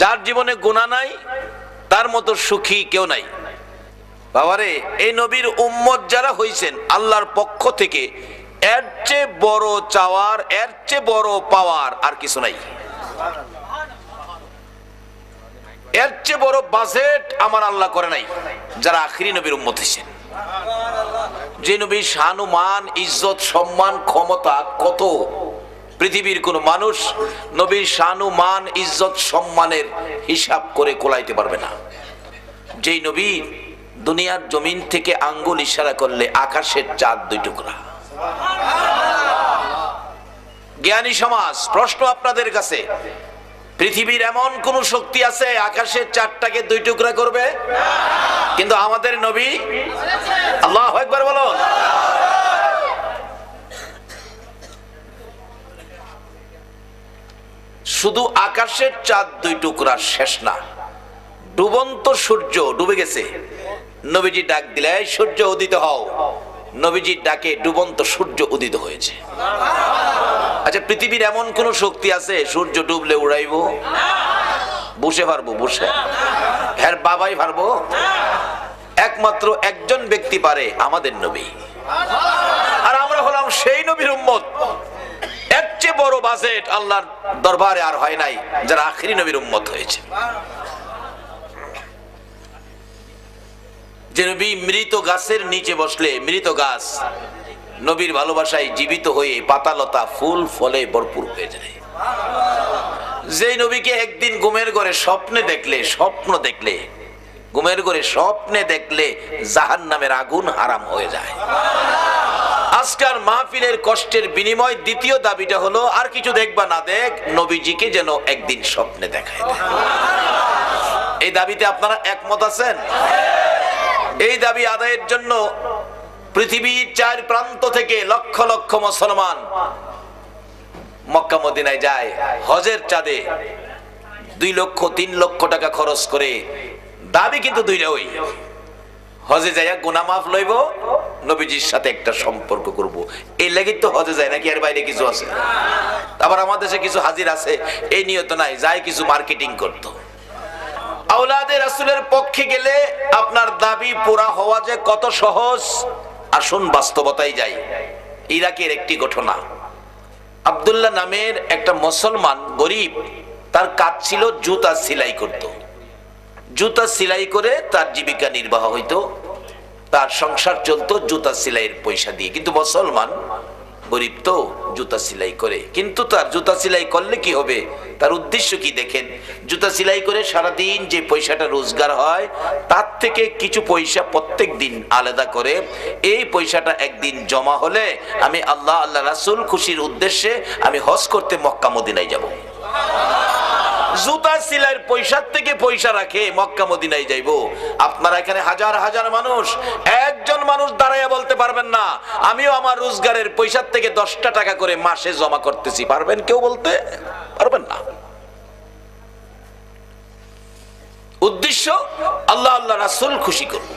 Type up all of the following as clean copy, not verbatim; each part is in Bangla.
যার জীবনে গুনাহ নাই তার মতো সুখী কেউ নাই। বাবারে, এই নবীর উম্মত যারা হইছেন আল্লাহর পক্ষ থেকে এর চেয়ে বড় চাওয়ার, এর চেয়ে বড় পাওয়ার আর কিছু নাই। এর চেয়ে বড় বাজেট আমার আল্লাহ করে নাই যারা আখিরি নবীর উম্মত হইছেন। যে নবীর শান মান, ইজ্জত, সম্মান, ক্ষমতা কত, পৃথিবীর কোন মানুষ নবীর শান মান, ইজ্জত, সম্মানের হিসাব করে কোলাইতে পারবে না। যেই নবী দুনিয়ার জমিন থেকে আঙ্গুল ইশারা করলে আকাশের চাঁদ 2 টুকরা। জ্ঞানী সমাজ, প্রশ্ন আপনাদের কাছে, পৃথিবীর এমন কোন শক্তি আছে আকাশের চাঁদটাকে 2 টুকরা করবে? কিন্তু আমাদের নবী, আল্লাহু আকবার বলুন। শুধু আকাশের চাঁদ 2 টুকরা শেষ না, ডুবন্ত সূর্য ডুবে গেছে, নবীজি ডাক দিলে সূর্য উদিত হও, নবীজির ডাকে ডুবন্ত সূর্য উদিত হয়েছে। আচ্ছা, পৃথিবীর এমন কোন শক্তি আছে সূর্য ডুবলে উড়াইবো? বসে পারবো? বসে হ্যাঁ বাবাই পারবো? একমাত্র একজন ব্যক্তি পারে, আমাদের নবী। আর আমরা হলাম সেই নবীর উম্মত। এর চেয়ে বড় বাজেট আল্লাহর দরবারে আর হয় নাই যারা আখিরি নবীর উম্মত হয়েছে। যে নবী মৃত গাছের নিচে বসলে মৃত গাছ নবীর ভালোবাসায় জীবিত হয়ে পাতালতা ফুল ফলে ভরপুর হয়ে যায়। যে নবীকে একদিন ঘুমের ঘরে স্বপ্নে দেখলে ঘুমের ঘরে স্বপ্নে দেখলে জাহান্নামের আগুন হারাম হয়ে যায়। আজকাল মাহফিলের কষ্টের বিনিময় দ্বিতীয় দাবিটা হলো, আর কিছু দেখবা না দেখ, নবীজিকে যেন একদিন স্বপ্নে দেখায় দেয়। এই দাবিতে আপনারা একমত আছেন? এই দাবি আদায়ের জন্য পৃথিবীর 4 প্রান্ত থেকে লক্ষ লক্ষ মুসলমান মক্কা মদিনায় যায় হজের চাঁদে 2 লক্ষ 3 লক্ষ টাকা খরচ করে। দাবি কিন্তু দুইটা, ওই হজে যাইয়া গুনাহ মাফ লইব, নবীজির সাথে একটা সম্পর্ক করব। এই লাগি তো হজে যায়, নাকি এর বাইরে কিছু আছে? আবার আমাদের দেশে কিছু হাজির আছে এই নিয়ত নাই, যায় কিছু মার্কেটিং করত। আওলাদে রাসূলের পক্ষে গেলে আপনার দাবি পুরা হওয়া যে কত সহজ, আসুন বাস্তবতায় যাই। ইরাকের একটি ঘটনা, আব্দুল্লাহ নামের একটা মুসলমান গরিব, তার কাজ ছিল জুতা সেলাই করত। জুতা সেলাই করে তার জীবিকা নির্বাহ হইতো, তার সংসার চলতো জুতা সেলাইয়ের পয়সা দিয়ে। কিন্তু মুসলমান গরিব তো জুতা সেলাই করে, কিন্তু তার জুতা সেলাই করলে কি হবে, তার উদ্দেশ্য কি দেখেন, জুতা সেলাই করে সারাদিন যে পয়সাটা রোজগার হয় তার থেকে কিছু পয়সা প্রত্যেক দিন আলাদা করে, এই পয়সাটা একদিন জমা হলে আমি আল্লাহ রাসূল খুশির উদ্দেশ্যে আমি হজ করতে মক্কা মদিনায় যাব। জুতা সেলাইয়ের পয়সার থেকে পয়সা রাখে মক্কা মদিনায় যাইবো। আপনারা এখানে হাজার হাজার মানুষ, একজন মানুষ দাঁড়াইয়া বলতে পারবেন না আমিও আমার রোজগারের পয়সার থেকে 10টা টাকা করে মাসে জমা করতেছি, পারবেন? কেউ বলতে পারবেন না। উদ্দেশ্য আল্লাহ রাসূল খুশি করব।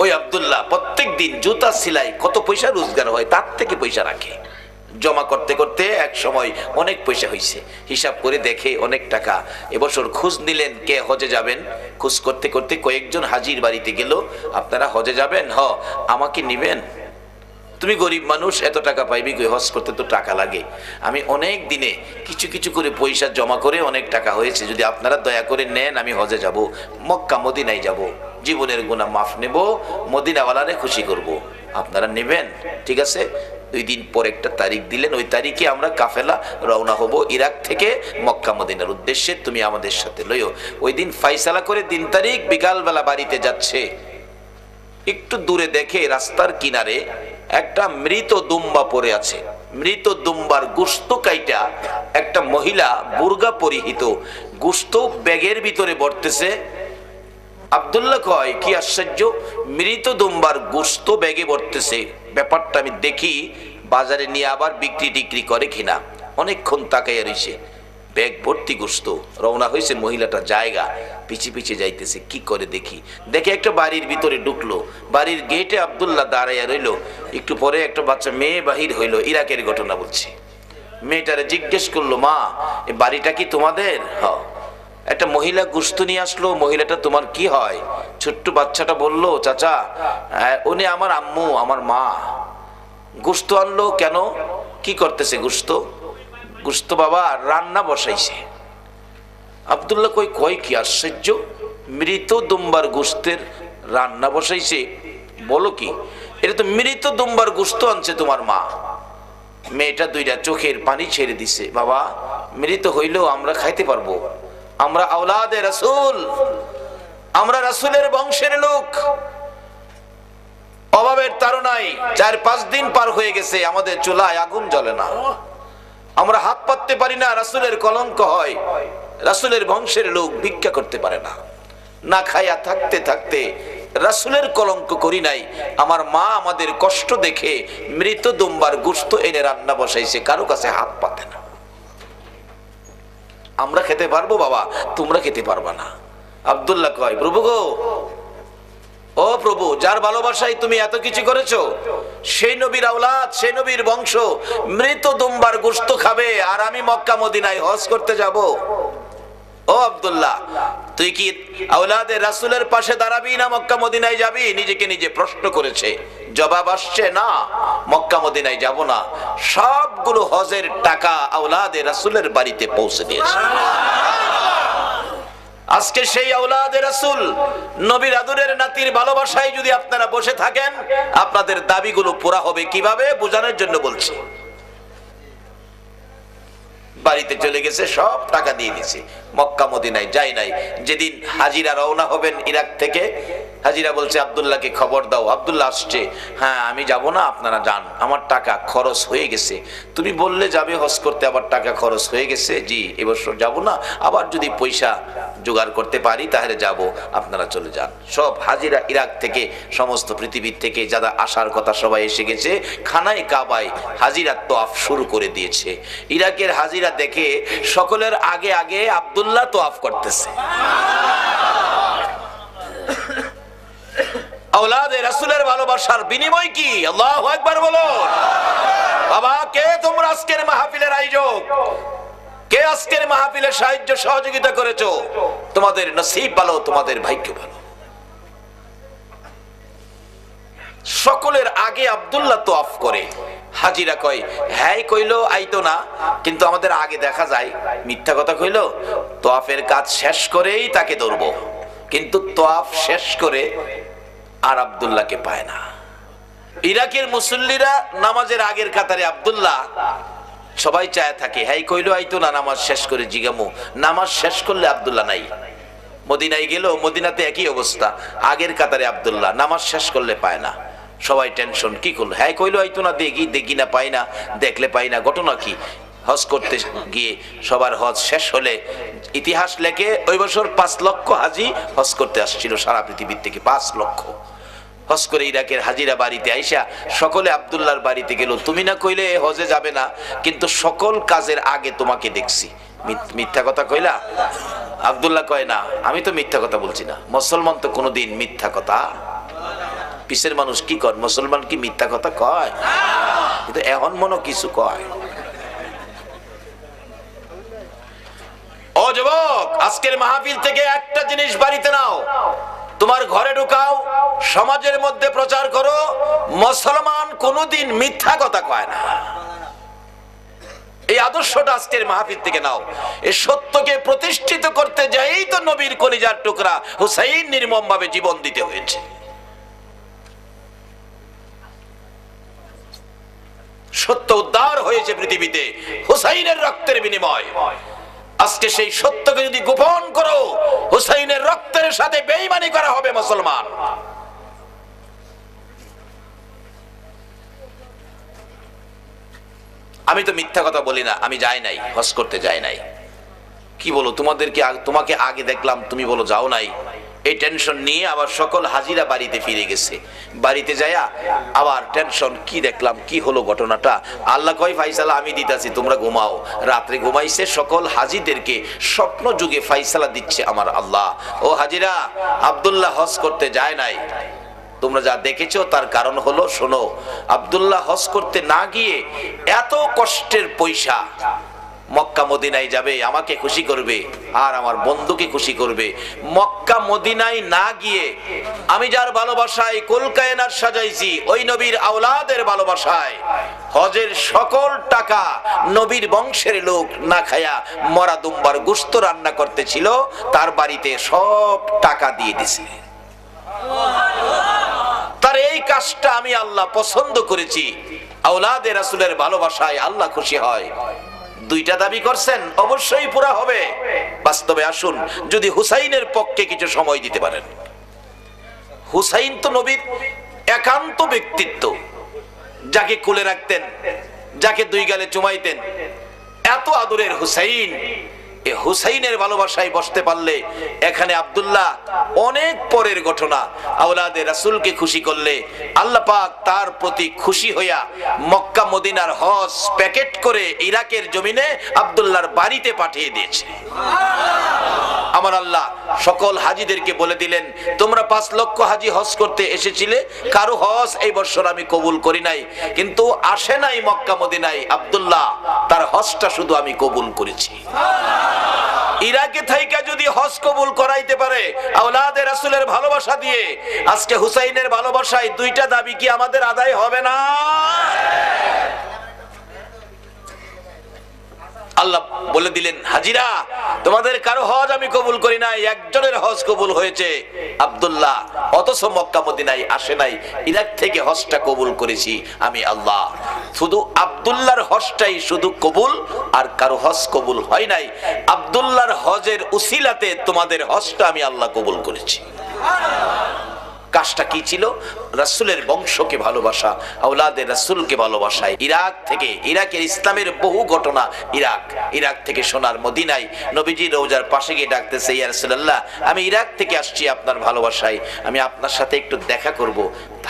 ওই আব্দুল্লাহ প্রত্যেক দিন জুতা সেলাই কত পয়সা রোজগার হয় তার থেকে পয়সা রাখে, জমা করতে করতে এক সময় অনেক পয়সা হয়েছে, হিসাব করে দেখে অনেক টাকা। এবছর খোঁজ নিলেন কে হজে যাবেন, খোঁজ করতে করতে কয়েকজন হাজির বাড়িতে গেল, আপনারা হজে যাবেন? হ, আমাকে নিবেন? তুমি গরিব মানুষ, এত টাকা পাইবি কই, হজ করতে তো টাকা লাগে। আমি অনেক দিনে কিছু কিছু করে পয়সা জমা করে অনেক টাকা হয়েছে, যদি আপনারা দয়া করে নেন আমি হজে যাব, মক্কা মদিনায় যাব, জীবনের গুনাহ মাফ নেব, মদিনাওয়ালারে খুশি করব, আপনারা নেবেন? ঠিক আছে। 2 দিন পর একটা তারিখ দিলেন, ওই তারিখে আমরা কাফেলা রওনা হব ইরাক থেকে মক্কা মদিনার উদ্দেশ্যে, তুমি আমাদের সাথে লইও। ওই দিন ফাইসালা করে দিন তারিখ, বিকালবেলা বাড়িতে যাচ্ছে, একটু দূরে দেখে রাস্তার কিনারে একটা মৃত দুম্বা পড়ে আছে। মৃত দুম্বার গোশত কাইটা একটা মহিলা বুরগা পরিহিত গোশত ব্যাগের ভিতরে ভরতেছে। আব্দুল্লাহ কয় কি আশ্চর্য, মৃত দুম্বার গোশত ব্যাগে ভরতেছে, ব্যাপারটা আমি দেখি বাজারে নিয়ে আবার বিক্রি টিক্রি করে কিনা। অনেকক্ষণ তাকাইয়া রইছে, ব্যাগ ভর্তি গোশত। রওনা হয়েছে মহিলাটা, জায়গা পিছে পিছে যাইতেছে, কি করে দেখি, দেখে একটা বাড়ির ভিতরে ঢুকলো, বাড়ির গেটে আব্দুল্লাহ দাঁড়াইয়া রইল। একটু পরে একটা বাচ্চা মেয়ে বাহির হইল, ইরাকের ঘটনা বলছে। মেয়েটারে জিজ্ঞেস করলো, মা এই বাড়িটা কি তোমাদের? একটা মহিলা গোশত নিয়ে আসলো, মহিলাটা তোমার কি হয়? ছোট্ট বাচ্চাটা বলল, চাচা উনি আমার আম্মু, আমার মা। গোশত আনলো কেন? কি করতেছে গোশত? গোশত বাবা রান্না বসাইছে। আব্দুল্লাহ কয় কি আশ্চর্য, মৃত দুম্বার গোশতের রান্না বসাইছে? বলো কি, এটা তো মৃত দুম্বার গোশত আনছে তোমার মা। মেয়েটা দুইটা চোখের পানি ছেড়ে দিছে, বাবা মৃত হইলেও আমরা খাইতে পারবো, আমরা আওলাদে রাসূল, আমরা রাসূলের বংশের লোক। অভাবের তাড়নায় 4-5 দিন পার হয়ে গেছে, আমাদের চুলায় আগুন জ্বলে না, আমরা হাত পাততে পারি না, রাসূলের কলঙ্ক হয়। রাসূলের বংশের লোক ভিক্ষা করতে পারে না, না খাইয়া থাকতে থাকতে রাসূলের কলঙ্ক করি নাই। আমার মা আমাদের কষ্ট দেখে মৃত দুম্বার গোশত এনে রান্না বসাইছে, কারো কাছে হাত পাতে না। আমরা খেতে পারবো বাবা, তোমরা খেতে পারবা না। আব্দুল্লাহ কয়, প্রভু গো, ও প্রভু, যার ভালোবাসায় তুমি এত কিছু করেছো, সেই নবীর আওলাদ, সেই নবীর বংশ মৃত দুম্বার গোশত খাবে, আর আমি মক্কা মদিনায় হজ করতে যাব? ও আব্দুল্লাহ, তুই কি আওলাদে রাসূলের পাশে দাঁড়াবি না মক্কা মদিনায় যাবি? নিজেকে নিজে প্রশ্ন করেছে। জবাব আসছে, না, মক্কা মদিনায় যাব না। সবগুলো হজের টাকা আওলাদে রাসূলের বাড়িতে পৌঁছে দিয়েছে। আজকে সেই আওলাদে রাসূল নবীর আদরের নাতির ভালোবাসায় যদি আপনারা বসে থাকেন, আপনাদের দাবিগুলো পুরা হবে কিভাবে বোঝানোর জন্য বলছি। বাড়িতে চলে গেছে, সব টাকা দিয়ে দিছে, মক্কা মদিনায় যায় নাই। যেদিন হাজিরা রওনা হবেন ইরাক থেকে, হাজিরা বলছে আব্দুল্লাহকে খবর দাও। আব্দুল্লাহ আসছে, হ্যাঁ আমি যাব না, আপনারা যান, আমার টাকা খরচ হয়ে গেছে। তুমি বললে যাবে হজ করতে, আবার টাকা খরচ হয়ে গেছে, জি এবছর যাব না, আবার যদি পয়সা জোগাড় করতে পারি তাহলে যাব, আপনারা চলে যান। সব হাজিরা ইরাক থেকে, সমস্ত পৃথিবীর থেকে যারা আসার কথা সবাই এসে গেছে। খানায় কাবায় হাজিরা তোয়াফ শুরু করে দিয়েছে। ইরাকের হাজিরা দেখে সকলের আগে আগে আব্দুল্লাহ তোয়াফ করতেছে। আওলাদে রাসূলের ভালোবাসার বিনিময় কি? আল্লাহু আকবার বলো। বাবা, কে তোমরা আজকের মাহফিলের আয়োজক? কে আজকের মাহফিলে সাহায্য সহযোগিতা করেছো? তোমাদের নসিব ভালো, তোমাদের ভাগ্য ভালো। সকলের আগে আব্দুল্লাহ তোয়াফ করে। হাজিরা কয়, হ্যাঁ কইলো আইতো না, কিন্তু আমাদের আগে দেখা যায়। মিথ্যা কথা কইলো। তোয়াফের কাজ শেষ করেই তাকে ধরবো, কিন্তু তোয়াফ শেষ করে আর আব্দুল্লাহকে পায় না। ইরাকের মুসল্লিরা নামাজের আগের কাতারে আব্দুল্লাহ, সবাই চায় থাকে, হ্যাঁ কইলো আইতো না, নামাজ শেষ করে জিগামু। নামাজ শেষ করলে আব্দুল্লাহ নাই। মদিনায় গেল, মদিনাতে একই অবস্থা, আগের কাতারে আব্দুল্লাহ, নামাজ শেষ করলে পায় না। সবাই টেনশন, কি করলো? হ্যাঁ কইলো আইতো না, দেখি না, পাই না, দেখলে পাই না। ঘটনা কি? হজ করতে গিয়ে সবার হজ শেষ হলে ইতিহাস লেখে ওই বছর 5 লক্ষ হাজি হজ করতে আসছিল সারা পৃথিবীর থেকে। 5 লক্ষ হজ করে ইরাকের হাজিরা বাড়িতে আইসা সকলে আব্দুল্লাহর বাড়িতে গেল। তুমি না কইলে হজে যাবে না, কিন্তু সকল কাজের আগে তোমাকে দেখছি। মিথ্যা কথা কইলা? আব্দুল্লাহ কয়, না আমি তো মিথ্যা কথা বলছি না। মুসলমান তো কোনোদিন মিথ্যা কথা, পিসের মানুষ কি কর, মুসলমান কি মিথ্যা কথা কয়? কিন্তু এখন মনে কিছু কয়। ও যুবক, আজকের মাহফিল থেকে একটা জিনিস বাড়িতে নাও, তোমার ঘরে ঢুকাও, সমাজের মধ্যে প্রচার করো, মুসলমান কোনোদিন মিথ্যা কথা কয় না। এই আদর্শটা আজকের মাহফিল থেকে নাও। এই সত্যকে প্রতিষ্ঠিত করতে যাই তো নবীর কলিজার টুকরা হুসাইন নির্মমভাবে জীবন দিতে হয়েছে। সত্য উদ্ধার হয়েছে পৃথিবীতে হুসাইনের রক্তের বিনিময়। আজকে সেই সত্যকে যদি গোপন করো, হুসাইনের রক্তের সাথে বেঈমানি করা হবে মুসলমান। আমি তো মিথ্যা কথা বলি না, আমি যাই নাই, হজ করতে যাই নাই। কি বলো, তোমাকে আগে দেখলাম, তুমি বলো যাও নাই। এই টেনশন নিয়ে আবার সকল হাজিরা বাড়িতে ফিরে গেছে। বাড়িতে যায়া আবার টেনশন, কি দেখলাম, কি হলো ঘটনাটা? আল্লাহ কয়, ফাইসালা আমি দিতাছি, তোমরা ঘুমাও। রাত্রে ঘুমাইছে, সকল হাজিদেরকে স্বপ্ন যুগে ফাইসালা দিচ্ছে আমার আল্লাহ। ও হাজিরা, আব্দুল্লাহ হজ করতে যায় নাই, তোমরা যা দেখেছো তার কারণ হলো, শোনো, আব্দুল্লাহ হজ করতে না গিয়ে এত কষ্টের পয়সা মক্কা মদিনায় যাবে, আমাকে খুশি করবে আর আমার বন্ধুকে খুশি করবে। মক্কা মদিনায় না গিয়ে আমি যার ভালোবাসায় কুলকায়নাত সাজাইছি, ওই নবীর আওলাদের ভালোবাসায় হজের সকল টাকা নবীর বংশের লোক না খায়া মরা দুম্বার গোশত রান্না করতেছিল, তার বাড়িতে সব টাকা দিয়ে দিছে। তার এই কাজটা আমি আল্লাহ পছন্দ করেছি। আওলাদে রাসূলের ভালোবাসায় আল্লাহ খুশি হয়। দুইটা দাবি করছেন, অবশ্যই পুরা হবে। বাস্তবে আসুন, যদি হুসাইনের পক্ষে কিছু সময় দিতে পারেন। হুসাইন তো নবীর একান্ত ব্যক্তিত্ব, যাকে কোলে রাখতেন, যাকে দুই গালে চুমাইতেন, এত আদরের হুসাইন। এই হুসাইনের ভালোবাসায় বসতে পারলে, এখানে আব্দুল্লাহ অনেক পরের ঘটনা, আওলাদে রাসূলকে খুশি করলে আল্লাহ পাক তার প্রতি খুশি হইয়া মক্কা মদিনার হজ প্যাকেট করে ইরাকের জমিনে আব্দুল্লাহর বাড়িতে পাঠিয়ে দিয়েছে। আমার আল্লাহ সকল হাজীদেরকে বলে দিলেন, তোমরা 5 লক্ষ হাজী হজ করতে এসেছিলে, কারো হজ এই বছর আমি কবুল করি নাই, কিন্তু আসে নাই মক্কা মদিনায় আব্দুল্লাহ, তার হজটা শুধু আমি কবুল করেছি। ইরাকে থাইকা যদি হজ কবুল করাইতে পারে আওলাদে রাসূলের ভালোবাসা দিয়ে, আজকে হুসাইনের ভালোবাসায় দুইটা দাবি কি আমাদের আদায় হবে না? আল্লাহ বলে দিলেন, হাজিরা, তোমাদের কারো হজ আমি কবুল করি নাই, একজনের হজ কবুল হয়েছে, আব্দুল্লাহ, অথচ মক্কা মদিনায় আসে নাই, ইরাক থেকে হজটা কবুল করেছি আমি আল্লাহ। শুধু আব্দুল্লাহর হজটাই শুধু কবুল, আর কারো হজ কবুল হয় নাই। আব্দুল্লাহর হজের উসিলাতে তোমাদের হজটা আমি আল্লাহ কবুল করেছি। কাজটা কি ছিল? রাসূলের বংশকে ভালোবাসা, আওলাদে রাসূলকে ভালোবাসায় ইরাক থেকে, ইরাকের ইসলামের বহু ঘটনা, ইরাক থেকে সোনার মদিনায় নবীজি রওজার পাশে গিয়ে ডাকতেছে, ইয়া রাসূলুল্লাহ, আমি ইরাক থেকে আসছি আপনার ভালোবাসায়, আমি আপনার সাথে একটু দেখা করব,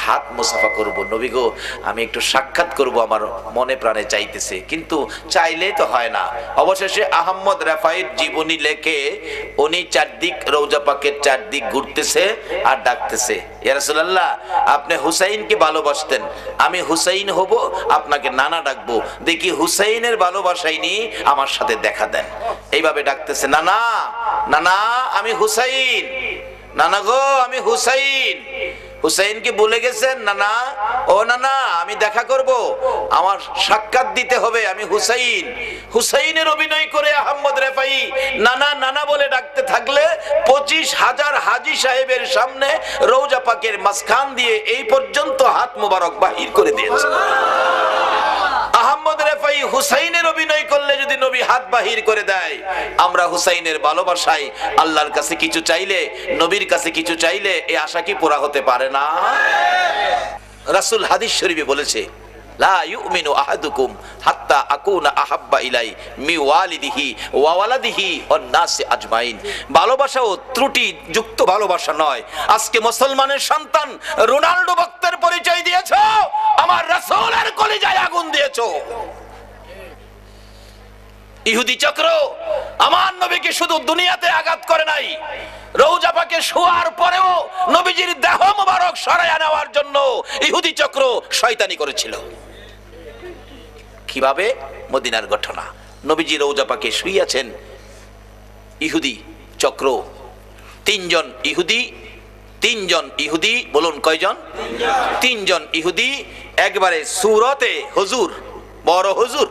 হাত মুসাফা করব, নবী গো আমি একটু সাক্ষাৎ করব, আমার মনে প্রাণে চাইতেছে, কিন্তু চাইলেই তো হয় না। অবশেষে আহমদ রাফাইর জীবনী লেখে উনি চারদিক রওজা পাকের চারদিক ঘুরতেছে আর ডাকতেছে, ইয়া রাসূলুল্লাহ, আপনি হুসাইনকে ভালোবাসতেন, আমি হুসাইন হব, আপনাকে নানা ডাকবো, দেখি হুসাইনের ভালোবাসাই নিয়ে আমার সাথে দেখা দেন। এইভাবে ডাকতেছে, নানা, নানা আমি হুসাইন, নানা গো আমি হুসাইন। হুসাইনকে বলে গেছেন, নানা, ও নানা আমি দেখা করব, আমার সাক্ষাৎ দিতে হবে, আমি হুসাইন। হুসাইনের অভিনয় করে আহমদ রেফাই নানা নানা বলে ডাকতে থাকলে 25,000 হাজী সাহেবের সামনে রওজা পাকের মাঝখান দিয়ে এই পর্যন্ত হাত মোবারক বাহির করে দিয়েছে। আহমদ রেফাই হুসাইনের অভিনয় করলে যদি নবী হাত বাহির করে দেয়, আমরা হুসাইনের ভালোবাসায় আল্লাহর কাছে কিছু চাইলে, নবীর কাছে কিছু চাইলে এই আশা কি পুরা হতে পারে না? রাসূল হাদিস শরীফে বলেছে, লা ইউমিনু আহাদুকুম হাত্তা আকুনা আহাব্বা ইলাই মি ওয়ালিদিহি ওয়া ওয়ালাদিহি ওয়ান নাস আজমাইন। ভালোবাসা ও ত্রুটি যুক্ত ভালোবাসা নয়। আজকে মুসলমানের সন্তান রোনাল্ডো ভক্তের পরিচয় দিয়েছো, আমার রাসূলের কলিজায় আগুন দিয়েছো। ইহুদি চক্র আমার নবীকে শুধু দুনিয়াতে আঘাত করে নাই, রওজা পাকে শোয়ার পরেও নবীজির দেহ মোবারক সরাইয়া নেওয়ার জন্য ইহুদি চক্র শয়তানি করেছিল। কিভাবে? মদিনার ঘটনা, নবীজি রওজা পাকে শুইয়াছেন, ইহুদি চক্র তিনজন ইহুদি, বলুন কয়জন? তিনজন ইহুদি, একবারে সুরতে হুজুর, বড় হুজুর,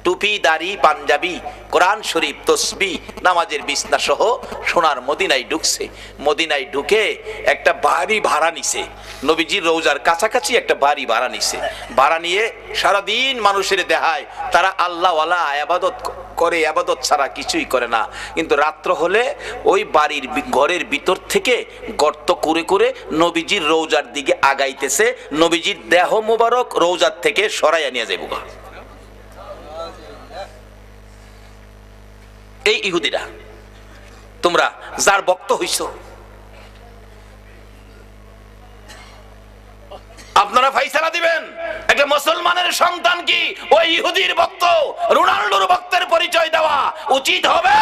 টুপি দাড়ি পাঞ্জাবি, কোরআন শরীফ তসবিহ, নামাজের বিছনা সহ সোনার মদিনায় ঢুকছে। মদিনায় ঢুকে একটা বাড়ি ভাড়া নিছে, নবীজির রওজার কাছাকাছি একটা বাড়ি ভাড়া নিছে। ভাড়া নিয়ে সারাদিন মানুষের দেখায় তারা আল্লাহওয়ালা, ইবাদত করে, ইবাদত ছাড়া কিছুই করে না। কিন্তু রাত্র হলে ওই বাড়ির ঘরের ভিতর থেকে গর্ত করে করে নবীজির রওজার দিকে আগাইতেছে, নবীজির দেহ মোবারক রওজার থেকে সরাইয়া নিয়ে যাইব। এই ইহুদিরা, তোমরা যার ভক্ত হইছো, আপনারা ফাইসালা দিবেন একটা মুসলমানের সন্তান কি ওই ইহুদির ভক্ত, রোনাল্ডোর ভক্তের পরিচয় দেওয়া উচিত হবে?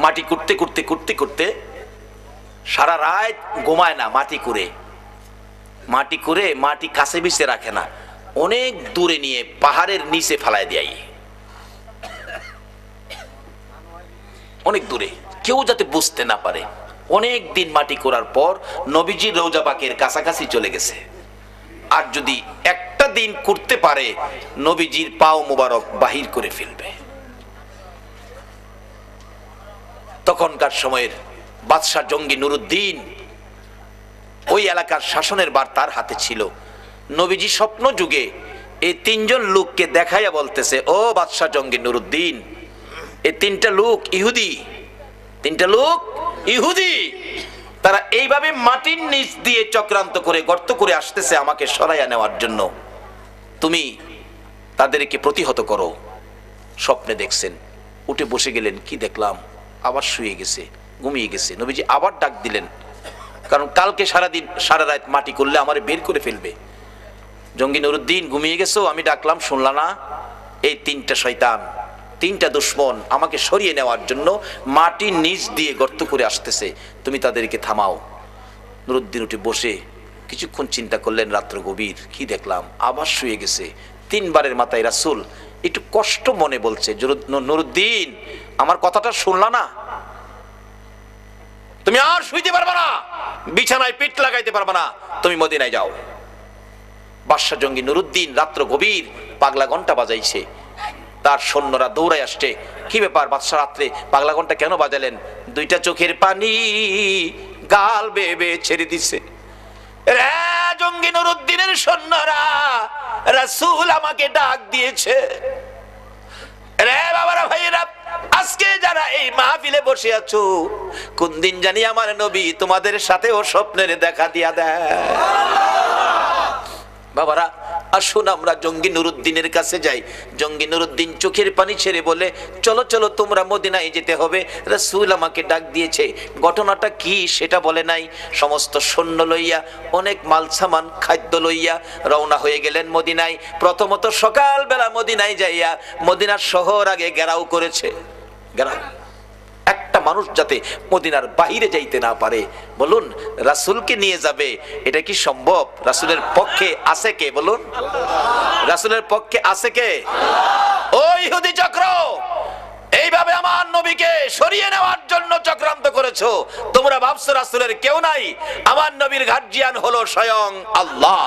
মাটি কুটতে কুটতে কুটতে কুটতে সারা রাত ঘুমায় না, মাটি করে মাটি কাছে বিছে রাখে না, অনেক দূরে নিয়ে পাহাড়ের নিচে ফেলায় দেয়, অনেক দূরে, কেউ যাতে বুঝতে না পারে। অনেক দিন মাটি করার পর নবীজির রওজা পাকের কাছাকাছি চলে গেছে। আর যদি একটা দিন করতে পারে, নবীজির পাও মুবারক বাহির করে ফেলবে। তখনকার সময়ের বাদশাহ জঙ্গি নুরুদ্দিন, ওই এলাকার শাসনের বার তার হাতে ছিল। নবীজি স্বপ্ন যুগে এই তিনজন লোককে দেখাইয়া বলতেছে, ও বাদশাহ জঙ্গি নুরুদ্দিন, এই তিনটা লোক ইহুদি, তারা এইভাবে মাটির নিচ দিয়ে চক্রান্ত করে গর্ত করে আসতেছে আমাকে সরাইয়া নেওয়ার জন্য, তুমি তাদেরকে প্রতিহত করো। স্বপ্নে দেখছেন, উঠে বসে গেলেন, কি দেখলাম, আবার শুয়ে গেছে, ঘুমিয়ে গেছে। নবীজি আবার ডাক দিলেন, কারণ কালকে সারাদিন সারা রাত মাটি করলে আমারে বের করে ফেলবে। জঙ্গি নুরুদ্দিন, ঘুমিয়ে গেছো, আমি ডাকলাম শুনলা না? এই তিনটা শয়তান, তিনটা দুশ্মন আমাকে সরিয়ে নেওয়ার জন্য মাটির নিচ দিয়ে গর্ত করে আসতেছে, তুমি তাদেরকে থামাও। নুরুদ্দিন উঠে বসে কিছুক্ষণ চিন্তা করলেন, রাত্র গভীর, কি দেখলাম, আবার শুয়ে গেছে। তিনবারের মাথায় রাসূল একটু কষ্ট মনে বলছে, নুরুদ্দিন, আমার কথাটা শুনলা না? তুমি আর শুইতে পারবে না, বিছানায় পিঠ লাগাইতে পারবে না, তুমি মদিনায় যাও। বাদশা জঙ্গি নুরুদ্দিন রাত্র গভীর পাগলা ঘন্টা বাজাইছে, তার সৈন্যরা দৌড়ায় আসছে। কি ব্যাপার বাদশা, রাত্রে পাগলা ঘন্টা কেন বাজালেন? দুইটা চোখের পানি গাল বেয়ে বেয়ে ছেড়ে দিছে। রে জঙ্গি নুরুদ্দিনের সৈন্যরা, রাসূল আমাকে ডাক দিয়েছে। রে বাবারা, ভাইয়েরা, আজকে যারা এই মাহফিলে বসে আছো, কোন দিন জানি আমার নবী তোমাদের সাথেও স্বপ্নের দেখা দিয়া দেয়। বাবারা, আসুন আমরা জঙ্গি নুরুদ্দিনের কাছে যাই। জঙ্গি নুরুদ্দিন চোখের পানি ছেড়ে বলে, চলো চলো তোমরা মদিনায় যেতে হবে, রাসূল আমাকে ডাক দিয়েছে। ঘটনাটা কি সেটা বলে নাই। সমস্ত সৈন্য লইয়া, অনেক মাল সামান খাদ্য লইয়া রওনা হয়ে গেলেন মদিনায়। প্রথমত সকালবেলা মদিনায় যাইয়া মদিনার শহর আগে ঘেরাও করেছে। ঘেরাও, একটা মানুষ যাতে মদিনার বাহিরে যাইতে না পারে। বলুন, রাসূলকে নিয়ে যাবে, এটা কি সম্ভব? রাসূলের পক্ষে আছে কে? বলুন, রাসূলের পক্ষে আছে কে? ওই ইহুদি চক্র এইভাবে আমার নবীকে সরিয়ে নেওয়ার জন্য চক্রান্ত করেছো। তোমরা ভাবছো রাসূলের কেউ নাই, আমার নবীর গার্জিয়ান হলো স্বয়ং আল্লাহ।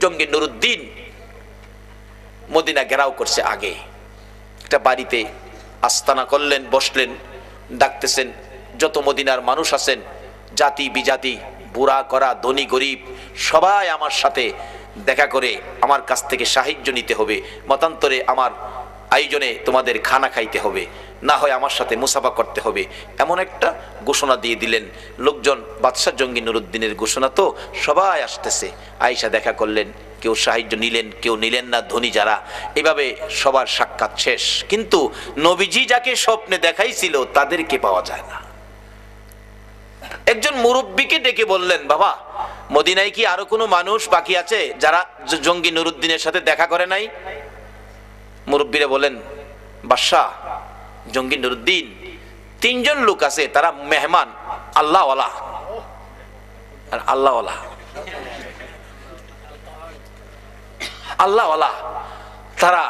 জঙ্গি নুরুদ্দিন মদিনা ঘেরাও করছে। আগে একটা বাড়িতে আস্তানা করলেন, বসলেন, ডাকতেছেন, যত মদিনার মানুষ আছেন, জাতি বিজাতি, বুড়া করা, ধনী গরিব, সবাই আমার সাথে দেখা করে আমার কাছ থেকে সাহায্য নিতে হবে। মতান্তরে আমার আয়োজনে তোমাদের খানা খাইতে হবে, না হয় আমার সাথে মুসাফা করতে হবে। এমন একটা ঘোষণা দিয়ে দিলেন। লোকজন বাদশাহ জঙ্গি নুরুদ্দিনের ঘোষণা তো, সবাই আসতেছে। আয়েশা দেখা করলেন, কেউ সাহায্য নিলেন, কেউ নিলেন না, ধনী যারা। এভাবে সবার সাক্ষাৎ শেষ। কিন্তু নবীজি যাকে স্বপ্নে দেখাইছিল তাদেরকে পাওয়া যায় না। একজন মুরব্বীকে ডেকে বললেন, বাবা, মদিনায় কি আরো কোনো মানুষ বাকি আছে যারা জঙ্গি নুরুদ্দিনের সাথে দেখা করে নাই? মুরব্বীরা বলেন, বাদশাহ, জঙ্গি নুরুদ্দিন তিনজন লোক আছে, তারা মেহমান, আল্লাহওয়ালা। আল্লাহওয়ালা, আল্লাহওয়ালা, তারা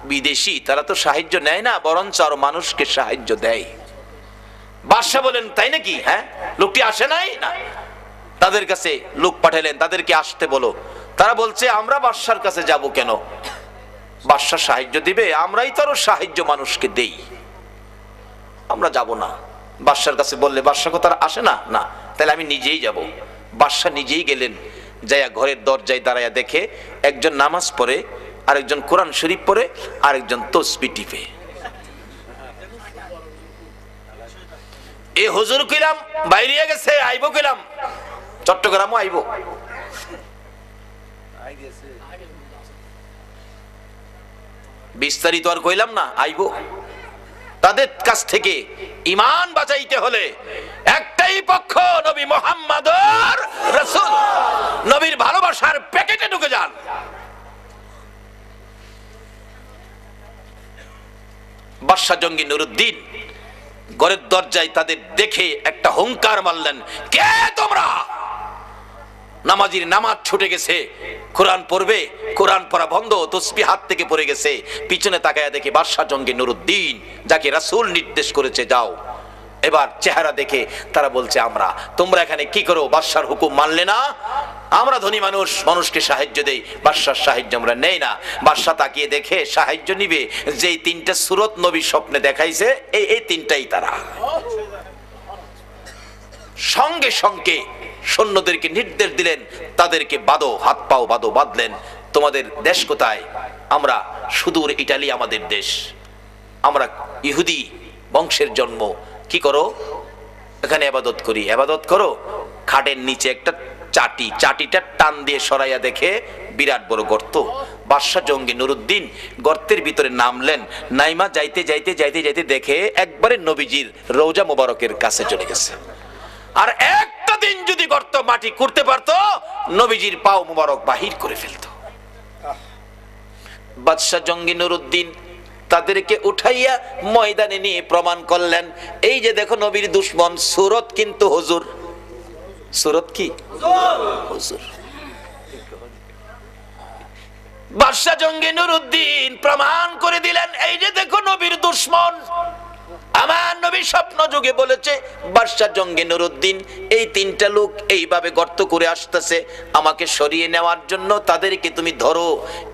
বিদেশি, তারা তো সাহায্য নেয় না, বরঞ্চ আরো মানুষকে সাহায্য দেয়। বাদশাহ বলেন, তাই নাকি? হ্যাঁ, লোকটি আসে নাই না? তাদের কাছে লোক পাঠালেন, তাদেরকে আসতে বলো। তারা বলছে, আমরা বাদশার কাছে যাব কেন? বাদশা সাহায্য দিবে, আমরাই তো আরো সাহায্য মানুষকে দেই, আমরা যাব না। বাদশার কাছে বললে বাদশা তারা আসে না, না, তাহলে আমি নিজেই যাব। বাদশা নিজেই গেলেন, যাইয়া ঘরের দরজায় দাঁড়াইয়া দেখে একজন নামাজ পড়ে, আরেকজন কোরআন শরীফ পড়ে, আরেকজন তসবিহ টিপে। এ হুজুর কইলাম বাইরে গেছে, আইবো কইলাম, চট্টগ্রামও আইবো। বিস্তারিত আর কইলাম না, আইবো। তাদের কাছ থেকে ঈমান বাঁচাইতে হলে একটাই পক্ষ, নবী মুহাম্মদুর রাসূল। নবীর ভালোবাসার প্যাকেটে ঢুকে যান। বাদশা জঙ্গি নুরুদ্দিন ঘরের দরজায় তাদের দেখে একটা হুঙ্কার মারলেন, কে তোমরা? নামাজির নামাজ ছুটে গেছে, কোরআন পড়বে, কোরআন পড়া বন্ধ, তসবিহ হাত থেকে পড়ে গেছে। পিছনে তাকায়া দেখে বাদশা জঙ্গি নুরুদ্দিন, যাকে রাসূল নির্দেশ করেছে যাও। এবার চেহারা দেখে তারা বলছে, আমরা, তোমরা এখানে কি করো? বাদশার হুকুম মানলে না? আমরা ধনী মানুষ, মানুষকে সাহায্য দেই, বাদশার সাহায্য আমরা নেই না। বাদশা তাকিয়ে দেখে সাহায্য নিবে যেই তিনটা সূরত নবী স্বপ্নে দেখাইছে, এই তিনটাই তারা। সঙ্গে সঙ্গে সৈন্যদেরকে নির্দেশ দিলেন, তাদেরকে বাঁধো, হাত পাও বাঁধো। বাঁধলেন। তোমাদের দেশ কোথায়? আমরা সুদূর ইটালি আমাদের দেশ, আমরা ইহুদি বংশের জন্ম। কি করো? এখানে ইবাদত করি। ইবাদত করো। খাটের নিচে একটা চাটি, চাটিটা টান দিয়ে সরাইয়া দেখে বিরাট বড় গর্ত। বাদশা জঙ্গি নুরুদ্দিন গর্তের ভিতরে নামলেন। নাইমা যাইতে যাইতে যাইতে যাইতে দেখে একবারে নবীজির রওজা মোবারকের কাছে চলে গেছে। আর একটা দিন যদি গর্ত মাটি করতে পারতো, নবীজির পাও মোবারক বাহির করে ফেলতো। বাদশা জঙ্গি নুরুদ্দিন তাদেরকে উঠাইয়া ময়দানে নিয়ে প্রমাণ করলেন, এই যে দেখো নবীর দুশমন, সূরত কিন্তু হুজুর। সূরত কি? হুজুর। বাদশা জঙ্গি নুরুদ্দিন প্রমাণ করে দিলেন, এই যে দেখো নবীর দুশমন। আমার নবী স্বপ্ন যুগে বলেছে, বাদশা জঙ্গি নুরুদ্দিন এই তিনটা লোক এইভাবে গর্ত করে আসতেছে, আমাকে সরিয়ে নেওয়ার জন্য তাদেরকে তুমি ধরো।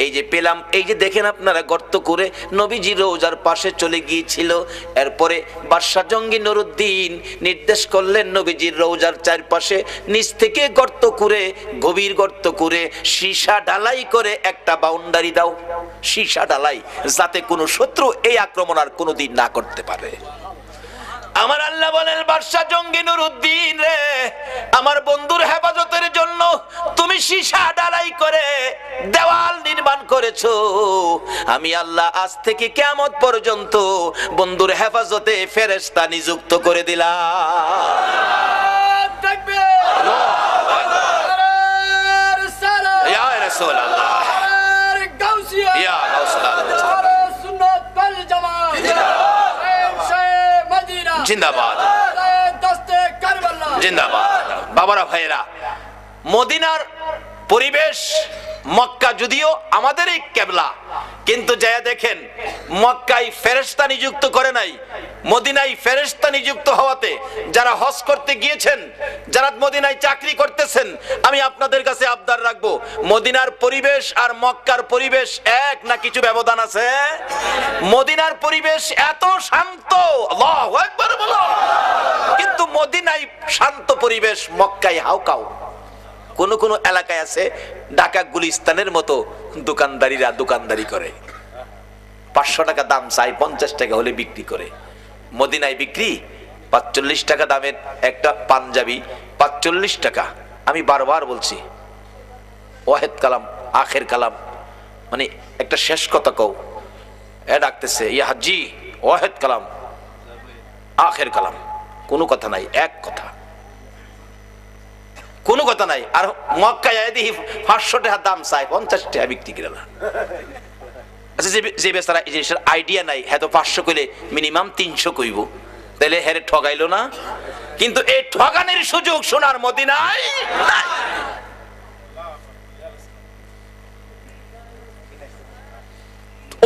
এই যে পেলাম, এই যে দেখেন আপনারা গর্ত করে নবীজি রওজার পাশে চলে গিয়েছিল। এরপরে বাদশা জঙ্গি নুরুদ্দিন নির্দেশ করলেন, নবীজির রওজার চারপাশে নিচ থেকে গর্ত করে, গভীর গর্ত করে, সীসা ঢালাই করে একটা বাউন্ডারি দাও। সীসা ঢালাই, যাতে কোনো শত্রু এই আক্রমণ আর কোনোদিন না করতে পারে। আমার আল্লাহ বলেন, বাদশা জঙ্গি নুরুদ্দিন রে, আমার বন্ধুর হেফাজতের জন্য তুমি সীসা ঢালাই করে দেওয়াল নির্মাণ করেছো। আমি আল্লাহ আজ থেকে কিয়ামত পর্যন্ত বন্ধুর হেফাজতে ফেরেশতা নিযুক্ত করে দিলাম। তাকবীর! ইয়া রাসূলুল্লাহ, ইয়া গাউসুল্লাহ, সুন্নাত ওয়াল জামাত জিন্দাবাদ, জিন্দাবাদ। বাবারা ভাইয়েরা, মদিনার পরিবেশ, মক্কা যদিও আমাদের এই কেবলা, কিন্তু যায়া দেখেন মক্কায় ফেরেশতা নিযুক্ত করে নাই, মদিনায় ফেরেশতা নিযুক্ত হওয়াতে যারা হজ করতে গিয়েছেন, যারা মদিনায় চাকরি করতেছেন, আমি আপনাদের কাছে আবদার রাখবো, মদিনার পরিবেশ আর মক্কার পরিবেশ এক না কিছু ব্যবধান আছে? মদিনার পরিবেশ এত শান্ত, আল্লাহু আকবার বলো, কিন্তু মদিনায় শান্ত পরিবেশ, মক্কায় হাউকাউ। কোন কোন এলাকায় আছে ঢাকা গুলিস্তানের মতো দোকানদারিরা দোকানদারি করে, 500 টাকা দাম চাই, 50 টাকা হলে বিক্রি করে। মদিনায় বিক্রি 45 টাকা দামের একটা পাঞ্জাবি, 45 টাকা। আমি বারবার বলছি, ওয়াহেদ কালাম আখের কালাম, মানে একটা শেষ কথা কও। এ ডাকতেছে, ইয়া হাজি ওয়াহেদ কালাম আখের কালাম, কোনো কথা নাই, এক কথা, কোনো কথা নাই। আর মক্কায় দেখি 500 টাকা দাম চাই, 50 টাকা বিক্রি করে না। আচ্ছা, যে বেচারা আইডিয়া নাই, হ্যাঁ তো 500 কইলে মিনিমাম 300 কইব, তাহলে হ্যাঁ ঠগাইলো না? কিন্তু এই ঠগানের সুযোগ সোনার মদিনায় নাই।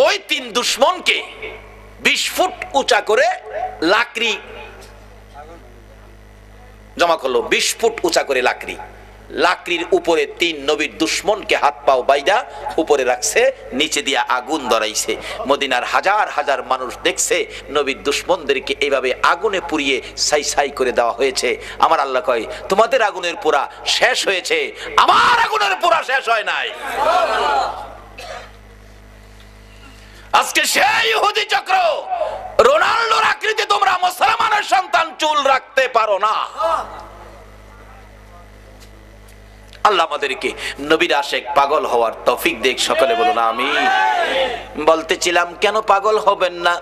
ওই তিন দুশমনকে 20 ফুট উঁচা করে লাকড়ি জমা করলো, 20 ফুট উঁচা করে লাকড়ি, লাকড়ির উপরে তিন নবীর দুশমনকে হাত পাও বাইদা উপরে রাখছে, নিচে দিয়া আগুন ধরাইছে। মদিনার হাজার হাজার মানুষ দেখছে নবীর দুশমনদেরকে এইভাবে আগুনে পুড়িয়ে ছাই ছাই করে দেওয়া হয়েছে। আমার আল্লাহ কয়, তোমাদের আগুনের পোড়া শেষ হয়েছে, আমার আগুনের পোড়া শেষ হয় নাই। আজকে সেই ইহুদি চক্র, রোনাল্ডোর আকৃতি তোমরা মুসলমানের সন্তান চুল রাখতে পারো না। আল্লাহ আমাদেরকে নবীর আশেক পাগল হওয়ার তৌফিক দেখ, সকলে বলুন আমিন। বলতেছিলাম কেন পাগল হবেন না?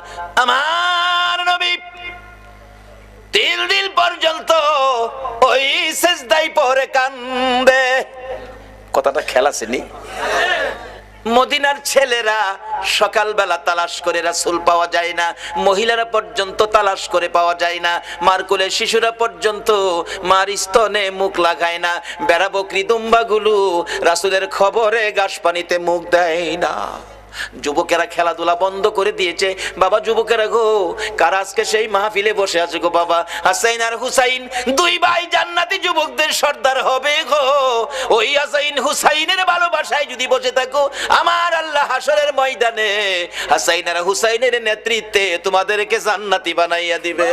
আমার নবী 3 দিন পর্যন্ত ওই সিজদায় পড়ে কান্দে। কথাটা খেলা ছিনি? মদিনার ছেলেরা সকালবেলা তালাশ করে রাসূল পাওয়া যায় না, মহিলারা পর্যন্ত তালাশ করে পাওয়া যায় না, মার কোলে শিশুরা পর্যন্ত মার স্তনে মুখ লাগায় না, বেড়া বকরি দুম্বাগুলো রাসূলের খবরে ঘাস পানিতে মুখ দেয় না। যুবকেরা খেলাধুলা বন্ধ করে দিয়েছে। বাবা যুবকেরা গো, কার আজকে সেই মাহফিলে বসে আছে গো বাবা? হাসাইন আর হুসাইন দুই ভাই জান্নাতি যুবকদের সর্দার হবে গো। ওই হাসাইন হুসাইনের ভালোবাসায় যদি বসে থাকো, আমার আল্লাহ হাসরের ময়দানে হাসাইন আর হুসাইনের নেতৃত্বে তোমাদেরকে জান্নাতি বানাইয়া দিবে।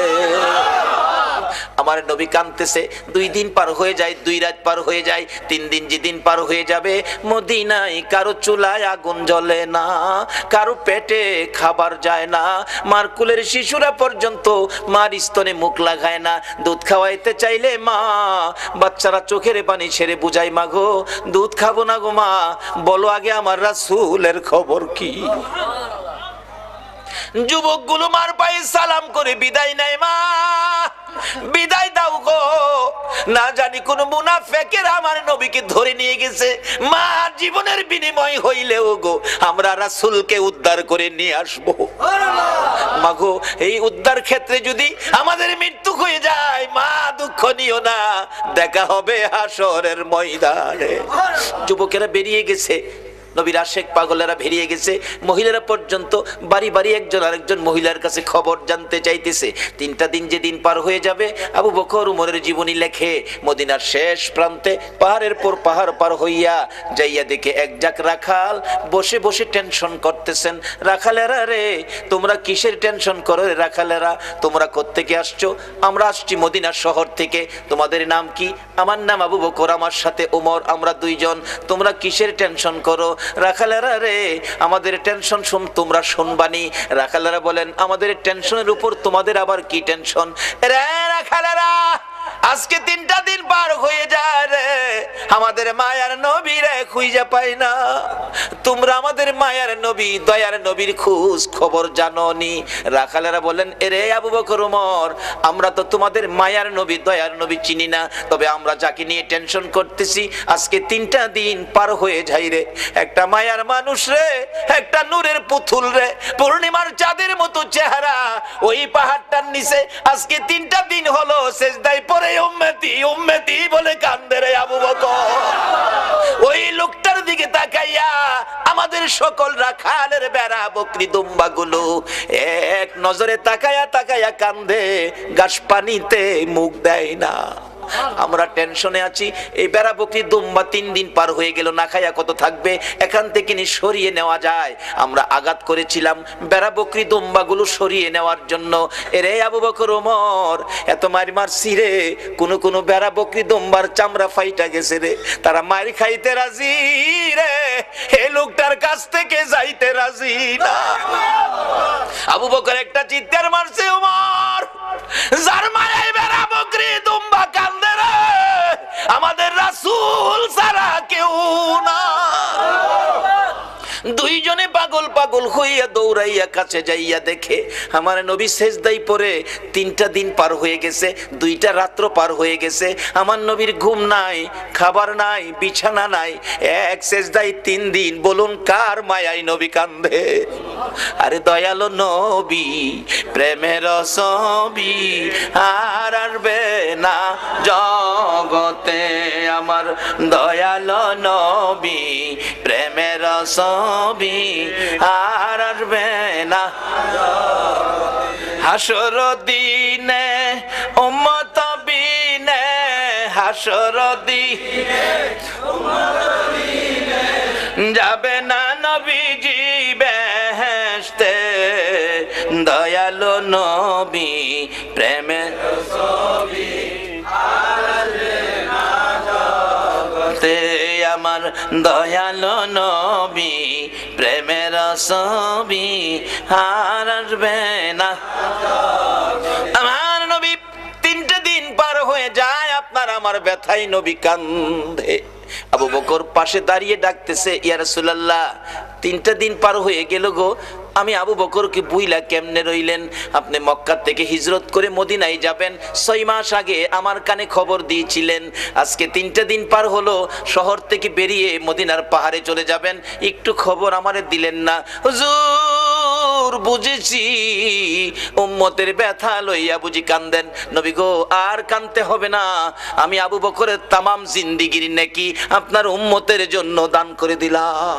আমার নবী কাঁদতেছে। 2 দিন পার হয়ে যায়, 2 রাত পার হয়ে যায়, 3 দিন যেদিন পার হয়ে যাবে, মদিনায় কারো চুলায় আগুন জ্বলে না, কারো পেটে খাবার যায় না, মার কুলের শিশুরা পর্যন্ত মার স্তনে মুখ লাগায় না। দুধ খাওয়াইতে চাইলে মা বাচ্চারা চোখের পানি ছেড়ে বুঝাই, মা গো দুধ খাবো না গো মা, বলো আগে আমার রাসূলের খবর কি। যুবকগুলো মার পায়ে সালাম করে বিদায় নেয়, মা বিদায় দাও গো, না জানি কোন মুনাফিকের আমার নবীকে ধরে নিয়ে গেছে, মা জীবনের বিনিময় হইলেও গো আমরা রাসূলকে উদ্ধার করে নিয়ে আসবো। মা গো এই উদ্ধার ক্ষেত্রে যদি আমাদের মৃত্যু হয়ে যায়, মা দুঃখ নিও না, দেখা হবে হাসরের ময়দানে। যুবকেরা বেরিয়ে গেছে, নবীর আশেক পাগলেরা বেরিয়ে গেছে, মহিলারা পর্যন্ত বাড়ি বাড়ি একজন আরেকজন মহিলার কাছে খবর জানতে চাইতেছে। 3টা দিন যেদিন পার হয়ে যাবে, আবু বকর উমরের জীবনী লেখে মদিনার শেষ প্রান্তে পাহাড়ের পর পাহাড় পার হইয়া যাইয়া দেখে এক জাক রাখাল বসে বসে টেনশন করতেছেন। রাখালেরা রে, তোমরা কিসের টেনশন করো রে রাখালেরা? তোমরা কোত্থেকে আসছো? আমরা আসছি মদিনার শহর থেকে। তোমাদের নাম কি? আমার নাম আবু বকর, আমার সাথে ওমর, আমরা 2 জন। তোমরা কিসের টেনশন করো? রাখালেরা রে, আমাদের টেনশন তোমরা শুনবানি। রাখালেরা বলেন, আমাদের টেনশনের উপর তোমাদের আবার কি টেনশন? রে রাখালেরা, আজকে 3টা দিন পার হয়ে যায় রে, আমাদের মায়ার নবী রে খুঁজে পাই না। তোমরা আমাদের মায়ার নবী দয়ার নবীর খোঁজ খবর জানোনি? রাখালেরা বলেন, এরে আবু বকর ওমর, আমরা তো তোমাদের মায়ার নবী দয়ার নবী চিনি না, তবে আমরা যাকে নিয়ে টেনশন করতেছি আজকে 3টা দিন পার হয়ে যায় রে, একটা মায়ার মানুষ রে, একটা নূরের পুতুল রে, পূর্ণিমার চাঁদের মতো চেহারা, ওই পাহাড়টার নিচে আজকে 3টা দিন হলো সেজদায় পড়ে উম্মতি উম্মতি বলে কান্দে রে আবু বকর। ওই লোকটার দিকে তাকাইয়া আমাদের সকল রাখালের বেড়া বকরি দুম্বাগুলো এক নজরে তাকায়া তাকায়া কান্দে, ঘাস পানিতে মুখ দেয় না। আমরা টেনশনে আছি, এই বেড়া বকরি দুম্বা 3 দিন পার হয়ে গেল, না খায়া কত থাকবে, এখান থেকে সরিয়ে নেওয়া যায়। আমরা আঘাত করেছিলাম বেড়া বকরি দুম্বাগুলো সরিয়ে নেওয়ার জন্য। এরে আবু বকর ওমর, এত মার মারছি রে, কোন বেড়া বকরি দুম্বার চামড়া ফাইটা গেছে রে, তারা মার খাইতে রাজি রে, এই লোকটার কাছ থেকে যাইতে রাজি না। আবু বকর একটা চিৎকার মারছে, ওমর যার মায়ায় বেড়া বকরি দুম্বা কান্দে রে, আমাদের রাসূল ছাড়া কেউ না। 2 জনে পাগল পাগল হইয়া দৌড়াইয়া কাছে যাইয়া দেখে আমার নবী সেজদায় পড়ে 3টা দিন পার হয়ে গেছে, 2টা রাত্র পার হয়ে গেছে, আমার নবীর ঘুম নাই, খাবার নাই, বিছানা নাই, এক সেজদায় 3 দিন। বলুন কার মায়ায় নবী কান্দে? আরে দয়ালো নবী প্রেমের ছবি আর আসবে না জগতে, আমার দয়ালো নবী প্রেমের ছবি আর আসবে না হাসর দিনে উম্মত বিনে, হাসর দিনে যাবে না নবীজি বেহেশতে, দয়ালো নবী প্রেমের ছবি আর আসবে না জগতে, আমার দয়ালো নবী প্রেমের ছবি আর আসবে না। আমার নবী 3টে দিন পার হয়ে যায়, আপনার আমার ব্যথায় নবী কান্দে। আবু বকর পাশে দাঁড়িয়ে ডাকতেছে, ইয়া রাসূলুল্লাহ, 3টা দিন পার হয়ে গেল গো, আমি আবু বকরকে বুইলা কেমনে রইলেন? আপনি মক্কা থেকে হিজরত করে মদিনায় যাবেন 6 মাস আগে আমার কানে খবর দিয়েছিলেন, আজকে 3টা দিন পার হলো, শহর থেকে বেরিয়ে মদিনার পাহাড়ে চলে যাবেন, একটু খবর আমারে দিলেন না। হুজুর বুঝেছি, উম্মতের ব্যথা লইয়া বুঝি কান্দেন। নবী গো, আর কানতে হবে না, আমি আবু বকরের তামাম জিন্দেগির নেকি আপনার উম্মতের জন্য দান করে দিলাম।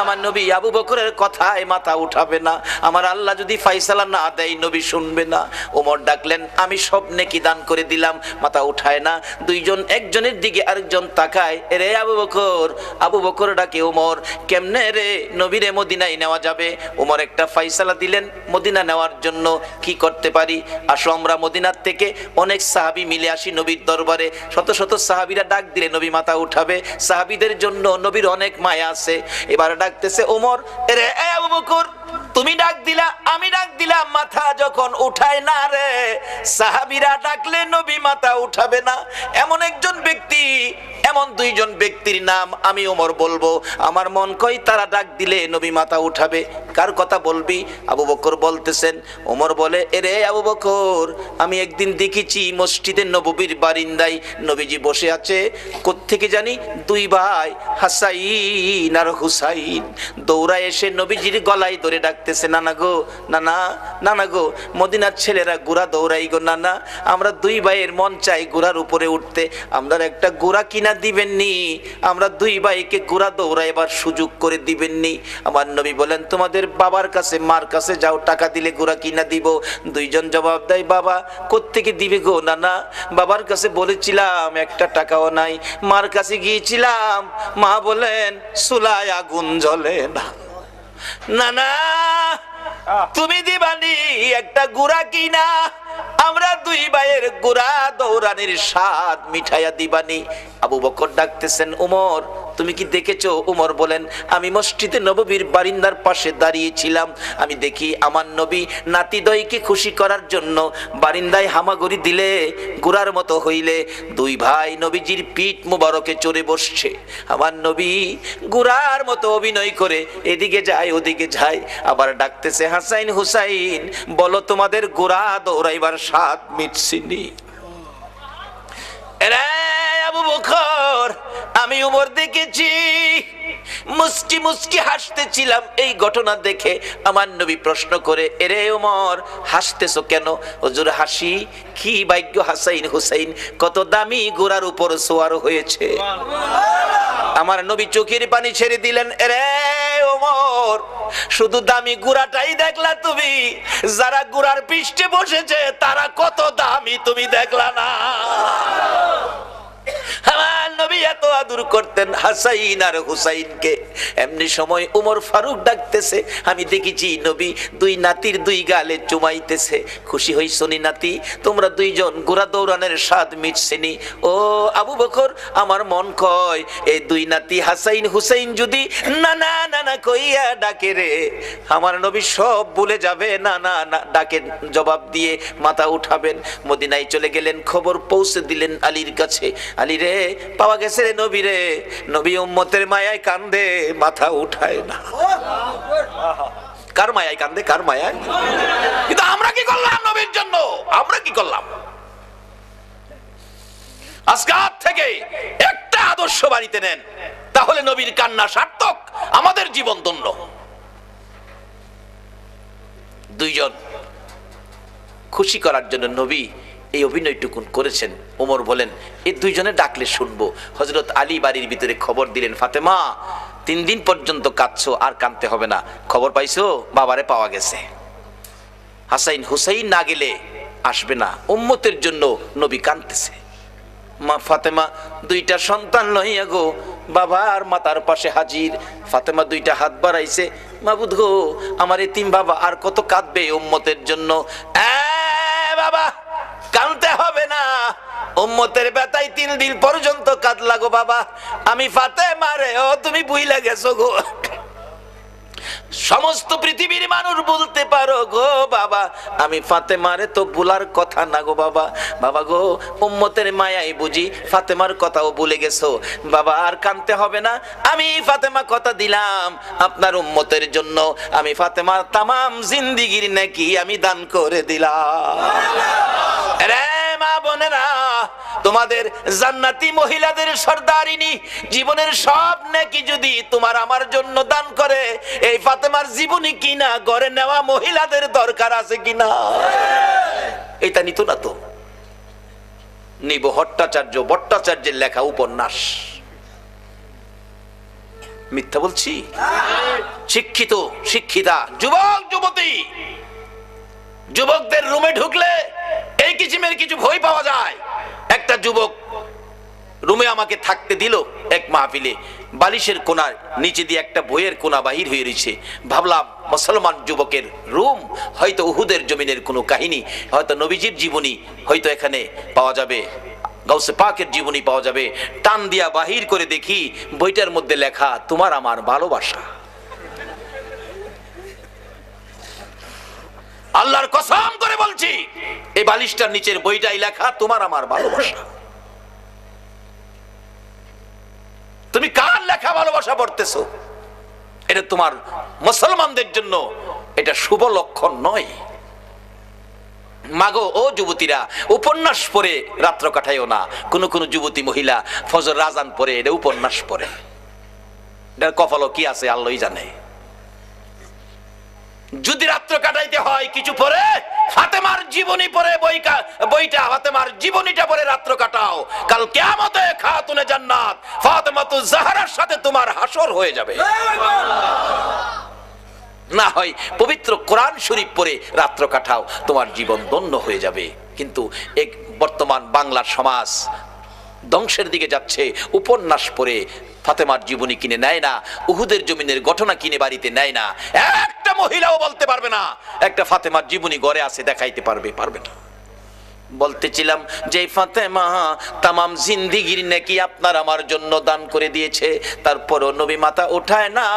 আমার নবী আবু বকরের কথায় মাথা উঠাবে না, আমার আল্লাহ যদি ফাইসালা না দেয় নবী শুনবে না। ওমর ডাকলেন, আমি সব নেকি দান করে দিলাম, মাথা উঠায় না। দুইজন একজনের দিকে আরেকজন তাকায়, রে আবু বকর। আবু বকর ডাকে, ওমর কেমনে রে নবীরে মদিনায় নেওয়া যাবে? ওমর একটা ফাইসালা দিলেন মদিনা নেওয়ার জন্য। কি করতে পারি? আসো আমরা মদিনার থেকে অনেক সাহাবী মিলে আসি নবীর দরবারে। শত শত সাহাবীরা ডাক দিলে নবী মাথা উঠাবে, সাহাবীদের জন্য নবীর অনেক মায়া আছে। এবার ডাকতেছে ওমর, রে আবু বকর, তুমি ডাক দিলা, আমি ডাক দিলাম, মাথা যখন উঠায় না রে, সাহাবীরা ডাকলে নবী মাথা উঠাবে না। এমন একজন ব্যক্তি, এমন দুইজন ব্যক্তির নাম আমি ওমর বলবো, আমার মন কই তারা ডাক দিলে নবী মাথা উঠাবে। কার কথা বলবি? আবু বকর বলতেছেন। ওমর বলে, এরে আবু বকর, আমি একদিন দেখেছি মসজিদে নববীর বারিন্দায় নবীজি বসে আছে, কোত্থেকে জানি 2 ভাই হাসাইন আর হুসাইন দৌড়ায় এসে নবীজির গলায় ধরে ডাকতেছে, নানা গো, নানা, নানা গো, মদিনার ছেলেরা ঘোড়া দৌড়াই গো নানা, আমরা 2 ভাইয়ের মন চাই ঘোড়ার উপরে উঠতে, আমরা একটা ঘোড়া কিনা দিবেননি? আমরা 2 ভাইকে ঘোড়া দৌড়াইবার সুযোগ করে দিবেননি? আমার নবী বলেন, তোমাদের বাবার কাছে মার কাছে যাও, টাকা দিলে ঘোড়া কিনা দিব। দুইজন জবাব দেয়, বাবা কোত্থেকে দিবে গো নানা? বাবার কাছে বলেছিলাম, একটা টাকাও নাই। মার কাছে গিয়েছিলাম, মা বলেন চুলায় আগুন জ্বলে না। নানা তুমি দিবানি একটা ঘোড়া কিনা, আমরা 2 ভাইয়ের ঘোড়া দৌড়ানির স্বাদ মিঠাইয়া দিবানি। আবু বকর ডাকতেছেন, উমর তুমি কি দেখেছো? উমর বলেন, আমি মসজিদে নববীর বারিন্দার পাশে দাঁড়িয়েছিলাম, আমি দেখি আমার নবী নাতিদয়কে খুশি করার জন্য বারিন্দায় হামাগুড়ি দিলে ঘোড়ার মতো হইলে 2 ভাই নবীজির পিঠ মুবারকে চড়ে বসছে। আমার নবী ঘোড়ার মতো অভিনয় করে এদিকে যায় ওদিকে যায়, আবার ডাকতেছে, হাসাইন হুসাইন বলো তোমাদের ঘোড়া দৌড়াইবার স্বাদ মিটছিনি? এরে আবু বকর, আমি উমর দেখেছি, মুস্কি মুস্কি হাসতেছিলাম এই ঘটনা দেখে। আমার নবী প্রশ্ন করে, এরে উমর হাসতেছো কেন? হুজুর হাসি কি ভাগ্য, হাসাইন হুসাইন কত দামি ঘোড়ার উপর সওয়ার হয়েছে। আমার নবী চোখের পানি ছেড়ে দিলেন, এরে ওমর শুধু দামি ঘোড়াটাই দেখলা তুমি, যারা ঘোড়ার পৃষ্ঠে বসেছে তারা কত দামি তুমি দেখলা না? আমার নবী এত আদর করতেন হাসাইন আর হুসাইনকে। এমনি সময় উমর ফারুক ডাকতেছে, আমি দেখেছি নবী 2 নাতির 2 গালে চুমাইতেছে। খুশি হইছো নি নাতি? তোমরা 2 জন ঘোড়া দৌড়ানোর স্বাদ মিটছেনি? ও আবু বকর, আমার মন কয় এই 2 নাতি হাসাইন হুসাইন যদি নানা নানা কইয়া ডাকে রে, আমার নবী সব ভুলে যাবে, না না না ডাকে জবাব দিয়ে মাথা উঠাবেন। মদিনায় চলে গেলেন, খবর পৌঁছে দিলেন আলীর কাছে, আলী রে পাওয়া গেছে রে নবী রে। নবী উম্মতের মায়ায় কান্দে, মাথা উঠায় না। কার মায়ায় কান্দে? কার মায়ায়? কিন্তু আমরা কি করলাম নবীর জন্য? আমরা কি করলাম? আজকে থেকে একটা আদর্শ বাড়িতে নেন, তাহলে নবীর কান্না সার্থক, আমাদের জীবন ধন্য। 2 জন খুশি করার জন্য নবী এই অভিনয়টুকুন করেছেন। ওমর বলেন, এই 2 জনে ডাকলে শুনবো। হযরত আলী বাড়ির ভিতরে খবর দিলেন, ফাতেমা 3 দিন পর্যন্ত কাঁদছো, আর কাঁদতে হবে না। খবর পাইছো? বাবারে পাওয়া গেছে। হাসাইন হুসাইন না গেলে আসবে না, উম্মতের জন্য নবী কাঁদতেছে। মা ফাতেমা 2টা সন্তান লইয়া গো বাবার মাতার পাশে হাজির। ফাতেমা 2টা হাত বাড়াইছে, মাবুদ গো আমার এতিম বাবা আর কত কাঁদবে উম্মতের জন্য। বাবা কাঁদতে হবে না, উম্মতের ব্যথায় 3 দিন পর্যন্ত কাঁদলা গো বাবা। আমি ফাতেমা রে, ও তুমি বুইলা গেছো গো। সমস্ত পৃথিবীর মানুষ বলতে পারো গো বাবা আমি ফাতেমারে তো ভুলার কথা না গো বাবা, বাবা গো উম্মতের মায়াই বুঝি ফাতেমার কথাও ভুলে গেছো বাবা, আর কানতে হবে না, আমি ফাতেমা কথা দিলাম আপনার উম্মতের জন্য, আমি ফাতেমার তামাম জিন্দিগির নেকি আমি দান করে দিলাম। রে মা বোনেরা, তোমাদের জান্নাতি মহিলাদের সর্দারিনী জীবনের সব নেকি যদি তোমার আমার জন্য দান করে, এই ফাতেমার জীবনী কিনা ঘরে নেওয়া মহিলাদের দরকার আছে কিনা? এটা নিত না তো। নিব ভট্টাচার্যের লেখা উপন্যাস। মিথ্যা বলছি? শিক্ষিত শিক্ষিতা যুবক যুবতী, যুবকদের রুমে ঢুকলে এই কিসিমের কিছু ভয় পাওয়া যায়। একটা যুবক রুমে আমাকে থাকতে দিল এক মাহফিলে, বালিশের কোনার নিচে দিয়ে একটা বইয়ের কোনা বাহির হয়ে রয়েছে। ভাবলাম মুসলমান যুবকের রুম, হয়তো উহুদের জমিনের কোনো কাহিনী, হয়তো নবীজির জীবনী হয়তো এখানে পাওয়া যাবে, গাউসে পাকের জীবনী পাওয়া যাবে। টান দিয়া বাহির করে দেখি বইটার মধ্যে লেখা তোমার আমার ভালোবাসা। আল্লাহর কসম করে বলছি এই বালিশটার নিচের বইটাই লেখা তোমার আমার ভালোবাসা। তুমি কার লেখা ভালোবাসা পড়তেছো? এটা তোমার মুসলমানদের জন্য এটা শুভ লক্ষণ নয়। মাগো ও যুবতীরা, উপন্যাস পড়ে রাত্র কাটাইও না। কোন কোন যুবতী মহিলা ফজর আযান পড়ে এটা উপন্যাস পড়ে, এটার কপালও কি আছে আল্লাহই জানে। যদি রাত্র কাটাইতে হয় কিছু পরে ফাতেমার জীবনী পড়ে বইটা ফাতেমার জীবনীটা পড়ে রাত্র কাটাও। কাল কিয়ামতে খাতুনে জান্নাত ফাতেমাতুজ জাহরার সাথে তোমার হাসর হয়ে যাবে। না হয় পবিত্র কোরআন শরীফ পড়ে রাত্র কাটাও, তোমার জীবন ধন্য হয়ে যাবে। কিন্তু এক বর্তমান বাংলার সমাজ ধ্বংসের দিকে যাচ্ছে। উপন্যাস পড়ে ফাতেমার জীবনী কিনে নেয় না, উহুদের জমিনের ঘটনা কিনে বাড়িতে নেয় না। একটা মহিলাও বলতে পারবে না একটা ফাতেমার জীবনী ঘরে আছে দেখাইতে পারবে না। বলতেছিলাম যে ফাতেমা তামাম জিন্দিগির নেকি আপনার আমার জন্য দান করে দিয়েছে, তারপরও নবী মাথা উঠায় না।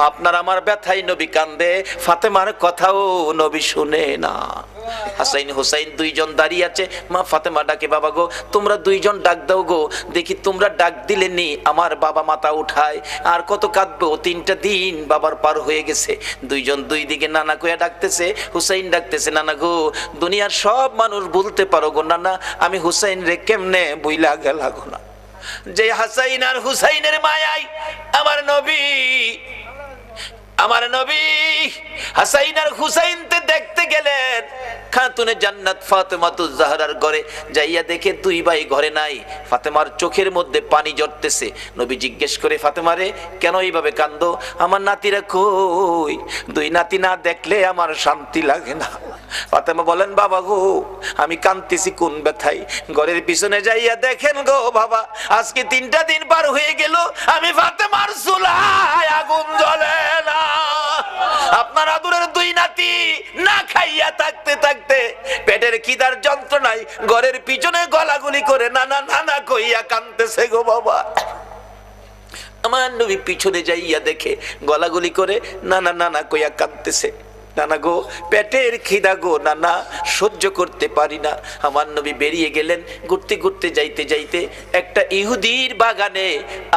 আপনার আমার ব্যথায় নবী কান্দে, ফাতেমার কথাও নবী শুনে না। হাসাইন হুসাইন দুইজন দাঁড়িয়ে আছে, মা ফাতেমা ডাকে বাবা গো তোমরা দুইজন ডাক দাও গো, দেখি তোমরা ডাক দিলে নি আমার বাবা মাথা উঠায়। আর কত কাঁদবো, 3টা দিন বাবার পার হয়ে গেছে। দুইজন দুই দিকে নানা কইয়া ডাকতেছে, হুসাইন ডাকতেছে নানা গো দুনিয়ার সব মানুষ বলতে পারো গো নানা আমি হুসাইন রে কেমনে বইলা গেলা গো না। যে হাসাইন আর হুসাইনের মায়াই আমার নবী হাসাইন আর হুসাইনতে দেখতে গেলেন খাতুনে জান্নাত ফাতেমাতুজ জাহরার ঘরে। যাইয়া দেখে দুই ভাই ঘরে নাই, ফাতেমার চোখের মধ্যে পানি ঝরতেছে। নবী জিজ্ঞেস করে ফাতেমারে কেন এইভাবে কান্দো? আমার নাতিরা কই? দুই নাতি না দেখলে আমার শান্তি লাগে না। ফাতেমা বলেন বাবা গো আমি কাঁদতেছি কোন ব্যথায়। ঘরের পিছনে যাইয়া দেখেন গো বাবা আজকে 3টা দিন পার হয়ে গেল আমি ফাতেমার চুলায় আগুন জ্বলে না। আপনার আদরের দুই নাতি না খাইয়া থাকতে থাকতে পেটের খিদার যন্ত্রণায় ঘরের পিছনে গলাগুলি করে নানা নানা কইয়া কাঁদতেছে গো বাবা। আমার নবী পিছনে যাইয়া দেখে গলাগুলি করে নানা নানা কইয়া কাঁদতেছে। নানা গো পেটের খিদা গো নানা সহ্য করতে পারি না। আমার নবী বেরিয়ে গেলেন। ঘুরতে ঘুরতে যাইতে যাইতে একটা ইহুদির বাগানে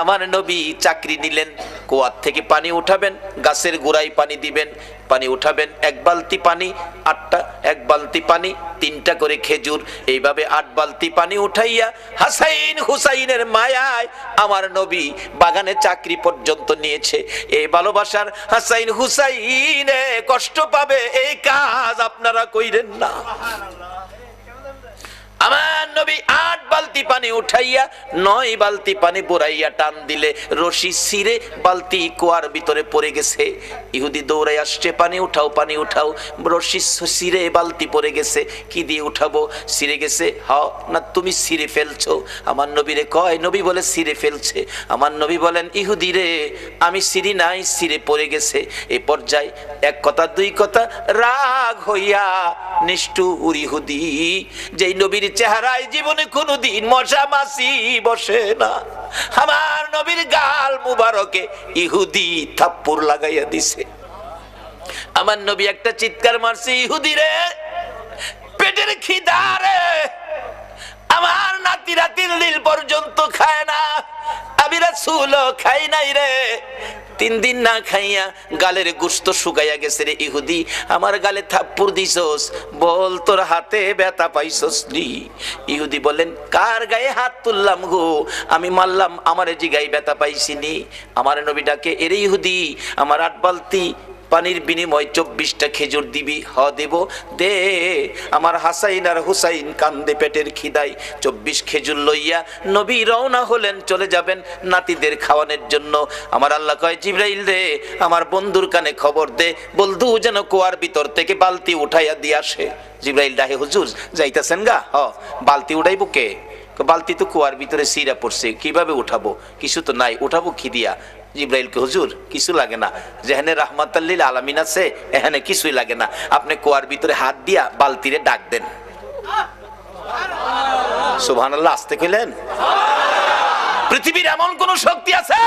আমার নবী চাকরি নিলেন। কুয়ার থেকে পানি উঠাবেন, গাছের গোড়ায় পানি দিবেন, পানি উঠাবেন 1 বালতি পানি 8টা, 1 বালতি পানি 3টা করে খেজুর, এইভাবে 8 বালতি পানি উঠাইয়া হাসাইন হুসাইনের মায়ায় আমার নবী বাগানে চাকরি পর্যন্ত নিয়েছে। এই ভালোবাসার হাসাইন হুসাইনে কষ্ট পাবে এই কাজ আপনারা কইরেন না। আমার নবী 8 বালতি পানি উঠাইয়া 9 বালতি পানি বুড়াইয়া টান দিলে রশি ছিঁড়ে বালতি কুয়ার ভিতরে পড়ে গেছে। ইহুদি দৌড়াই আসছে, পানি উঠাও পানি উঠাও। রশি ছিঁড়ে বালতি পড়ে গেছে, কি দিয়ে উঠাবো? ছিঁড়ে গেছে। হাও না তুমি ছিঁড়ে ফেলছো? আমার নবীরে কয়, নবী বলে ছিঁড়ে ফেলছে। আমার নবী বলেন ইহুদি রে আমি ছিঁড়ি নাই, ছিঁড়ে পড়ে গেছে। এই পর্যায়ে 1 কথা 2 কথা রাগ হইয়া নিষ্ঠুর ইহুদি, যেই নবীর চেহারায় জীবনে কোনদিন মশা মাছি বসে না, আমার নবীর গাল মুবারকে ইহুদি থাপ্পড় লাগাইয়া দিছে। আমার নবী একটা চিৎকার মারছে, ইহুদি রে, পেটের খিদা রে, আমার নাতিরা 3 দিন পর্যন্ত খায় না, আমি রাসূলও খাই নাই রে, 3 দিন না খাইয়া গালের গোশত শুকাইয়া গেছে রে ইহুদি, আমার গালে থাপ্পড় দিছস, বল তোর হাতে ব্যথা পাইছস নি? ইহুদি বলেন, কার গায়ে হাত তুললাম গো, আমি মারলাম, আমার জিগায় ব্যথা পাইছিনি। আমার নবী ডাকে, এরে ইহুদি, আমার 8 বালতি পানির বিনিময় 24টা খেজুর দিবি? হ দেব, দে। আমার হাসাইন আর হুসাইন কান্দে পেটের খিদায়, 24 খেজুর লইয়া নবী রওনা হলেন, চলে যাবেন নাতিদের খাওয়ানোর জন্য। আমার আল্লাহ কয়, জিবরাইল রে, আমার বন্ধুর কানে খবর দে, বলদু যেন কুয়ার ভিতর থেকে বালতি উঠাইয়া দিয়ে আসে। জিবরাইল ডাহে, হুজুর যাইতাছেন গা? হ। বালতি উঠাইবো কে? বালতি তো কুয়ার ভিতরে সিরা পড়ছে, কিভাবে উঠাবো? কিছু তো নাই, উঠাবো কি দিয়া? জিবরাইলকে, হুজুর কিছু লাগে না, যেখানে রাহমাতাল লিল আলামিন আছে এখানে কিছুই লাগে না, আপনি কুয়ার ভিতরে হাত দিয়া বালতিরে ডাক দেন। সুবহানাল্লাহ, আসতে কইলেন? পৃথিবীর এমন কোন শক্তি আছে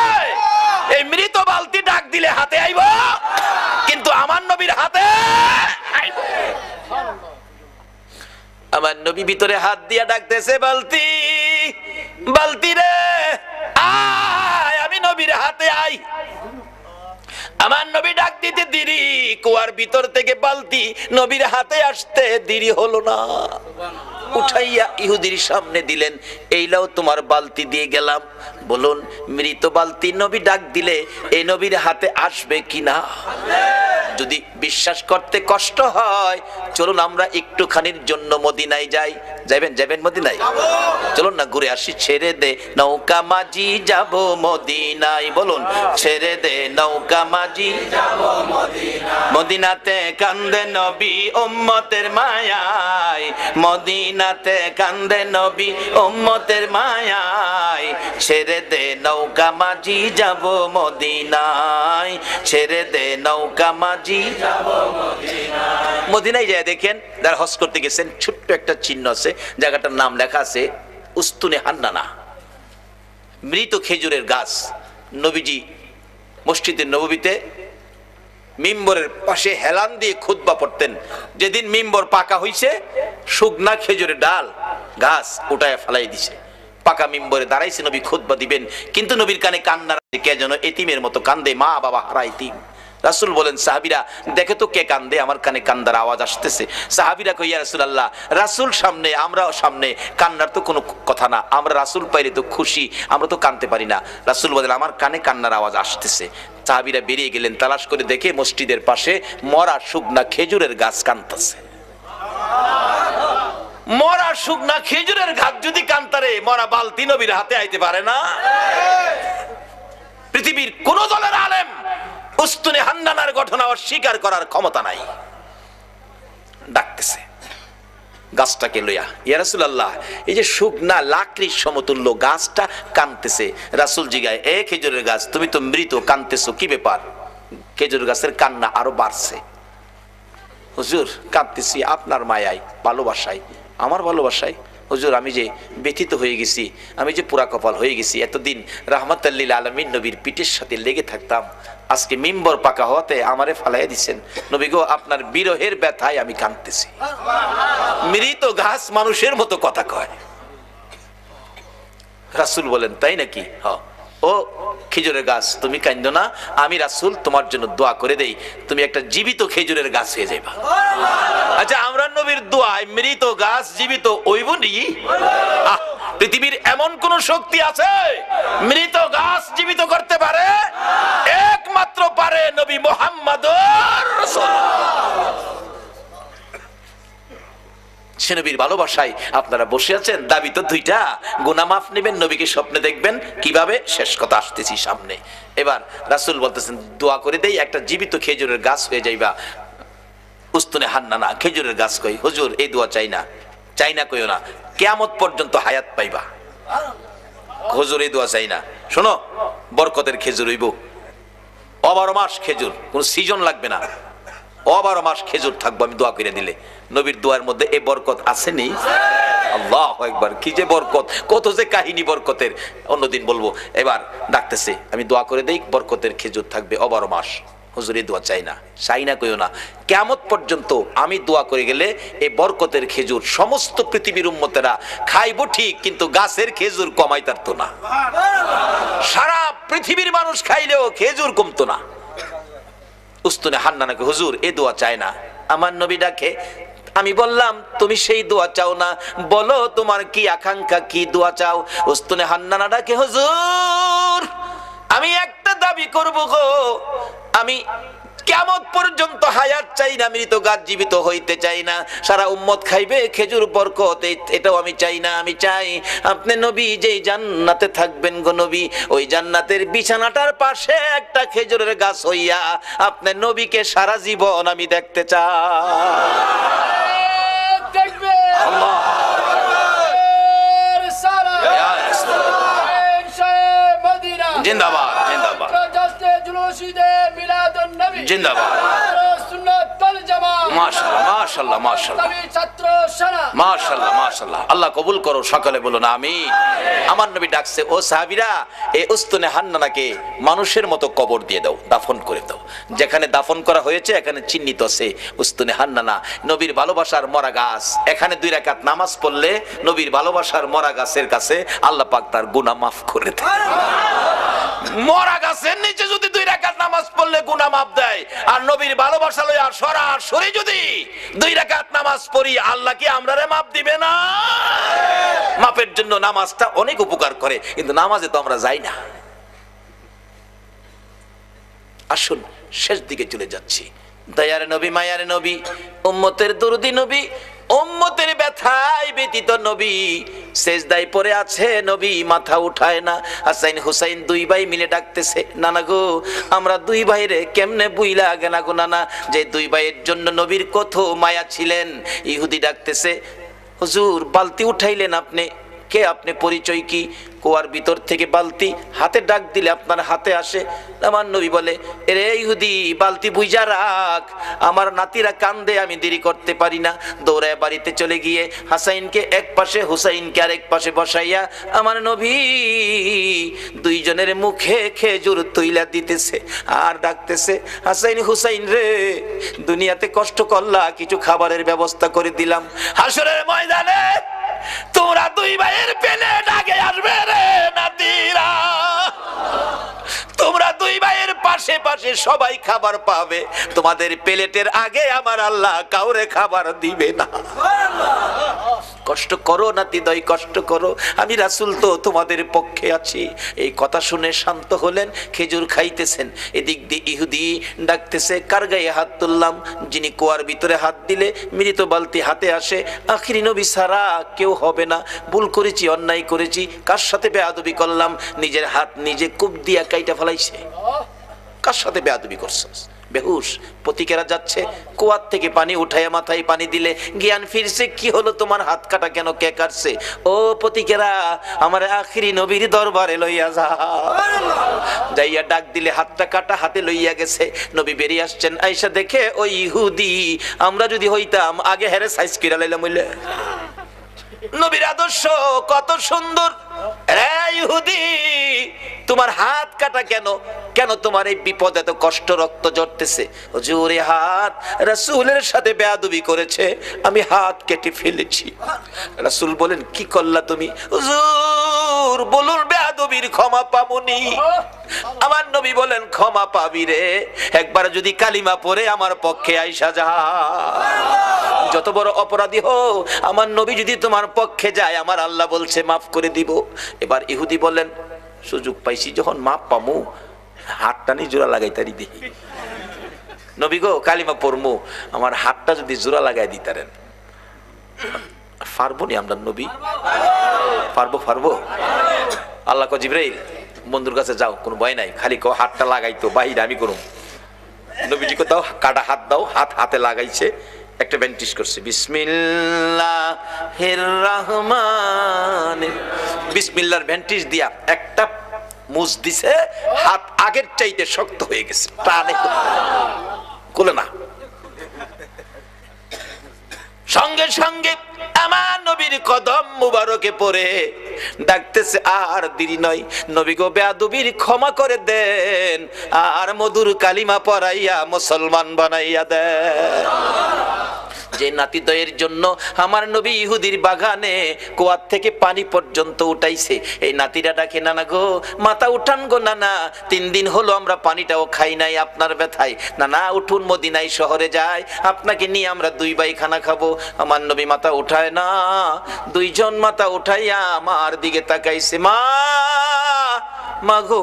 এই মৃত বালতি ডাক দিলে হাতে আইব? কিন্তু আমার নবীর হাতে আইব। আমার নবী ভিতরে হাত দিয়া ডাকতেছে, বালতি, বালতি রে আয়, আমি নবীর হাতে আই। আমার নবী ডাক দিতে দেরি, কুয়ার ভিতর থেকে বালতি নবীর হাতে আসতে দেরি হলো না। উঠাইয়া ইহুদির সামনে দিলেন, এই লাও তোমার বালতি দিয়ে গেলাম। বলুন, মৃত বালতি নবী ডাক দিলে এই নবীর হাতে আসবে কিনা? যদি বিশ্বাস করতে কষ্ট হয়, চলুন আমরা একটুখানির জন্য মদিনায় যাই। যাবেন? যাবেন মদিনায়? চলুন না ঘুরে আসি। ছেড়ে দে নৌকা মাঝি যাব মদিনায়। বলুন, ছেড়ে দে নৌকা মাঝি যাব মদিনায়। মদিনাতে কান্দে নবী উম্মতের মায়ায়, মদিনাতে কান্দে নবী উম্মতের মায়ায়। ছেড়ে দে নৌকা মাঝি যাব মদিনায়, ছেড়ে দে নৌকা মাঝি যাব মদিনায়। মদিনায় যায় দেখেন, যারা হজ করতে গেছেন, ছোট্ট একটা চিহ্ন আছে, জায়গাটার নাম লেখা আছে উস্তুনে হান্নানা, মৃত খেজুরের গাছ। নবীজি মসজিদে নববীতে মিম্বরের পাশে হেলান দিয়ে খুতবা পড়তেন। যেদিন মিম্বর পাকা হইছে, শুকনা খেজুরের ডাল গাছ উঠায় ফেলাই দিছে, পাকা মিম্বরে দাঁড়াইছে, নবী খুতবা দিবেন, কিন্তু নবীর কানে কান্নার, কে যেন এতিমের মতো কান্দে, মা বাবা হারা এতিম। রাসূল বলেন, সাহাবীরা দেখে তো কে কান্দে, আমার কানে কান্দার আওয়াজ আসতেছে। সাহাবীরা কই, ইয়া রাসূলুল্লাহ, রাসূল সামনে, আমরাও সামনে, কান্নার তো কোনো কথা না, আমরা রাসূল পাইলে তো খুশি, আমরা তো কানতে পারি না। রাসূল বলেন, আমার কানে কান্নার আওয়াজ আসতেছে। সাহাবীরা বেরিয়ে গেলেন, তালাশ করে দেখে মসজিদের পাশে মরা শুকনা খেজুরের গাছ কাঁদতেছে। মরা শুকনা খেজুরের গাছ যদি কান্তারে, মরা বালতি নবীর হাতে আইতে পারে না? পৃথিবীর কোন দলের আলেম উস্তুনে হান্নানার ঘটনা অস্বীকার করার ক্ষমতা নাই। ডাকতেছে গাছটাকে লইয়া, ইয়া রাসূলুল্লাহ, এই যে শুকনা লাকড়ির সমতুল্য গাছটা কাঁদতেছে। রাসূল জিগায়, এ খেজুরের গাছ, তুমি তো মৃত, কাঁদতেছো কি ব্যাপার? খেজুর গাছের কান্না আরো বাড়ছে। হুজুর, কাঁদতেছি আপনার মায়ায়, ভালোবাসায়, আমার ভালোবাসায়। হুজুর, আমি যে ব্যথিত হয়ে গেছি, আমি যে পুরা কপাল হয়ে গেছি। এতদিন রাহমাতাল লিল আলামিন নবীর পিঠের সাথে লেগে থাকতাম, আজকে মিম্বর পাকা হওয়াতে আমারে ফালাইয়া দিচ্ছেন। নবী গো, আপনার বিরহের ব্যথায় আমি কাঁদতেছি। মৃত গাছ মানুষের মতো কথা কয়। রাসূল বলেন, তাই নাকি? হ্যাঁ। ও খেজুরের গাছ, তুমি কাঁদো না, আমি রাসূল তোমার জন্য দোয়া করে দেই, তুমি একটা জীবিত খেজুরের গাছ হয়ে যাইবা। আচ্ছা, আমরা নবীর দোয়ায় মৃত গাছ জীবিত হইব নি? পৃথিবীর এমন কোন শক্তি আছে মৃত গাছ জীবিত করতে পারে? একমাত্র পারে নবী মুহাম্মদুর রাসূলুল্লাহ। সে নবীর ভালোবাসায় আপনারা বসে আছেন। দাবি তো দুইটা, গুনাহ মাফ নেবেন, নবীকে স্বপ্নে দেখবেন। কিভাবে? শেষ কথা আসতেছি সামনে। এবার রাসূল বলতেছেন, দোয়া করে দেই, একটা জীবিত খেজুরের গাছ হয়ে যাইবা। উস্তুনে হান্নানা খেজুরের গাছ কই, হুজুর এই দোয়া চাই না, চাই না কইও না, কিয়ামত পর্যন্ত হায়াত পাইবা। হুজুর এই দোয়া চাই না, শোনো, বরকতের খেজুর হইব, 12 মাস খেজুর, কোন সিজন লাগবে না, 12 মাস খেজুর থাকবো আমি দোয়া করে দিলে। নবীর দোয়ার মধ্যে এই বরকত আসেনি? আল্লাহু আকবার, কি যে বরকত, কত যে কাহিনী বরকতের, অন্যদিন বলবো। এবার ডাকতেছে, আমি দোয়া করে দেই, বরকতের খেজুর থাকবে 12 মাস। হুজুর এই দোয়া চাই না, চাই না কইও না, কিয়ামত পর্যন্ত আমি দোয়া করে গেলে এই বরকতের খেজুর সমস্ত পৃথিবীর উম্মতেরা খাইবো ঠিক, কিন্তু গাছের খেজুর কমাইতারতো না। সারা পৃথিবীর মানুষ খাইলেও খেজুর কমতো না। উস্তুনে হান্নানাকে হুজুর এই দোয়া চায় না। আমার নবী ডাকে, আমি বললাম তুমি সেই দোয়া চাও না, বলো তোমার কি আকাঙ্ক্ষা, কি দোয়া চাও। উস্তুনে হান্নানা ডাকে, হুজুর আমি একটা দাবি করব গো, আমি কিয়ামত পর্যন্ত হায়াত চাই না, মৃত গাছ জীবিত হইতে চাই না, সারা উম্মত খাইবে খেজুর বরকত, এটাও আমি চাই না। আমি চাই আপনি নবী যেই জান্নাতে থাকবেন গো নবী, ওই জান্নাতের বিছানাটার পাশে একটা খেজুরের গাছ হইয়া আপনি নবীকে সারা জীবন আমি দেখতে চাই। আল্লাহ জিন্দাবাদ, জিন্দাবাদ, জিন্দাবাদ, মাশাআল্লাহ, মাশাআল্লাহ, মাশাআল্লাহ, মাশাআল্লাহ, মাশাআল্লাহ। আল্লাহ কবুল করো, সকলে বলুন আমিন। আমার নবী ডাকছে, ও সাহাবীরা এই উস্তুনে হান্নানাকে মানুষের মতো কবর দিয়ে দাও, দাফন করে দাও। যেখানে দাফন করা হয়েছে এখানে চিহ্নিত আছে উস্তুনে হান্নানা, নবীর ভালোবাসার মরা গাছ। এখানে 2 রাকাত নামাজ পড়লে নবীর ভালোবাসার মরা গাছের কাছে আল্লাহ পাক তার গুনাহ মাফ করে দেয়। মরা গাছের নিচে যদি 2 রাকাত নামাজ পড়লে গুনাহ মাফ দেয়, আর নবীর ভালোবাসা লইয়া সরাসরি যদি 2 রাকাত নামাজ পড়ি, আল্লাহ কি আমরারে মাফ দিবে না? মাফের জন্য নামাজটা অনেক উপকার করে, কিন্তু নামাজে তো আমরা যাই না। আসুন শেষ দিকে চলে যাচ্ছি। দয়ার নবী, মায়ার নবী, উম্মতের দরদি নবী, উম্মতের ব্যথায় ব্যতীত নবী সেজদায় পড়ে আছে, নবী মাথা উঠায় না। হাসাইন হুসাইন 2 ভাই মিলে ডাকতেছে, নানা গো আমরা 2 ভাইরে কেমনে বুইলা গেনা গো নানা, যে 2 ভাইয়ের জন্য নবীর কত মায়া ছিলেন। ইহুদি ডাকতেছে, হুজুর বালতি উঠাইলেন আপনি কে, আপনি পরিচয় কি? কুয়ার ভিতর থেকে বালতি হাতে ডাক দিলে আপনার হাতে আসে। আমার নবী বলে, এরে ইহুদি বালতি বুইজা রাখ, আমার নাতিরা কান্দে, আমি দেরি করতে পারি না। দৌড়ায় বাড়িতে চলে গিয়ে হাসাইনকে এক পাশে, হুসাইনকে আরেক পাশে বসাইয়া আমার নবী 2 জনের মুখে খেজুর তুইলা দিতেছে আর ডাকতেছে, হাসাইন হুসাইন রে দুনিয়াতে কষ্ট করলা, কিছু খাবারের ব্যবস্থা করে দিলাম, হাসরের ময়দানে তোমরা 2 ভাইয়ের প্লেট আগে আসবে রে নাতিরা, তোমরা 2 ভাইয়ের পাশে পাশে সবাই খাবার পাবে, তোমাদের প্লেটের আগে আমার আল্লাহ কাউরে খাবার দিবে না। কষ্ট করো নাতিদয়, কষ্ট করো, আমি রাসূল তো তোমাদের পক্ষে আছি। এই কথা শুনে শান্ত হলেন, খেজুর খাইতেছেন। এদিক দিয়ে ইহুদি ডাকতেছে, কার গায়ে হাত তুললাম? যিনি কুয়ার ভিতরে হাত দিলে মৃত বালতি হাতে আসে, আখিরি নবী ছাড়া কেউ হবে না। ভুল করেছি, অন্যায় করেছি, কার সাথে বেয়াদবি করলাম? নিজের হাত নিজে কূপ দিয়া কাইটা ফেলাইছে। কার সাথে বেয়াদবি করছস? বেহুশ পতিকেরা যাচ্ছে, কুয়ার থেকে পানি উঠাইয়া মাথায় পানি দিলে জ্ঞান ফিরছে। কি হলো তোমার? হাত কাটা কেন? কে কাটছে? ও পতিকেরা আমার আখিরি নবীর দরবারে লইয়া যা। যাইয়া ডাক দিলে হাতটা কাটা, হাতে লইয়া গেছে। নবী বেরিয়ে আসছেন, আয়েশা দেখে ওই ইহুদি, আমরা যদি হইতাম আগে হেরে সাইজ কিরা লাইলাম হইলে। নবীর আদর্শ কত সুন্দর। রে ইহুদি তোমার হাত কাটা কেন? কেন তোমার এই বিপদ, এত কষ্ট, রক্ত ঝরতেছে? হুজুর এই হাত রাসূলের সাথে বেয়াদবি করেছে, আমি হাত কেটে ফেলেছি। রাসূল বলেন, কি করলা তুমি? হুজুর বলুন বেয়াদবির ক্ষমা পামুনি। আমার নবী বলেন, ক্ষমা পাবি রে, একবার যদি কালিমা পড়ে আমার পক্ষে আইসা যা। যত বড় অপরাধী হো, আমার নবী যদি তোমার পক্ষে যায়, আমার আল্লাহ বলছে মাফ করে দিব। এবার ইহুদি বলেন, সুযোগ পাইছি যখন মাপ পামু, হাতটা নি জোড়া লাগাইতারি দেখি। নবী গো কালিমা পড়মু, আমার হাতটা যদি জোড়া লাগাই দিতারেন। পারবো নি আমরা নবী? পারবো। আল্লাহ কো, জিবরাইল বন্ধুর কাছে যাও, কোনো ভয় নাই, খালি কো হাতটা লাগাইতো, বাহিরে আমি করুম। নবীজি কো দাও, কাটা হাত দাও। হাতে লাগাইছে, একটা ব্যান্টিশ করছে, বিসমিল্লাহির রহমানির, বিসমিল্লাহর ব্যান্টিশ দিয়া একটা মুজ দিছে, হাত আগের চাইতে শক্ত হয়ে গেছে, টানে খুলে না। সঙ্গে সঙ্গে আমার নবীর কদম মুবারকে পড়ে ডাকতেছে, আর দেরি নয় নবী গো, বেয়াদবির ক্ষমা করে দেন, আর মধুর কালিমা পড়াইয়া মুসলমান বানাইয়া দেন। যে নাতিদয়ের জন্য আমার নবী ইহুদির বাগানে কুয়ার থেকে পানি পর্যন্ত উঠাইছে, এই নাতিরা ডাকে, নানা গো মাথা উঠান গো নানা, 3 দিন হলো আমরা পানিটাও খাই নাই আপনার ব্যথায়, নানা উঠুন মদিনায় শহরে যায়, আপনাকে নিয়ে আমরা 2 ভাই খানা খাবো। আমার নবী মাথা উঠায় না, 2 জন মাথা উঠাইয়া আমার দিকে তাকাইছে, মা মা গো,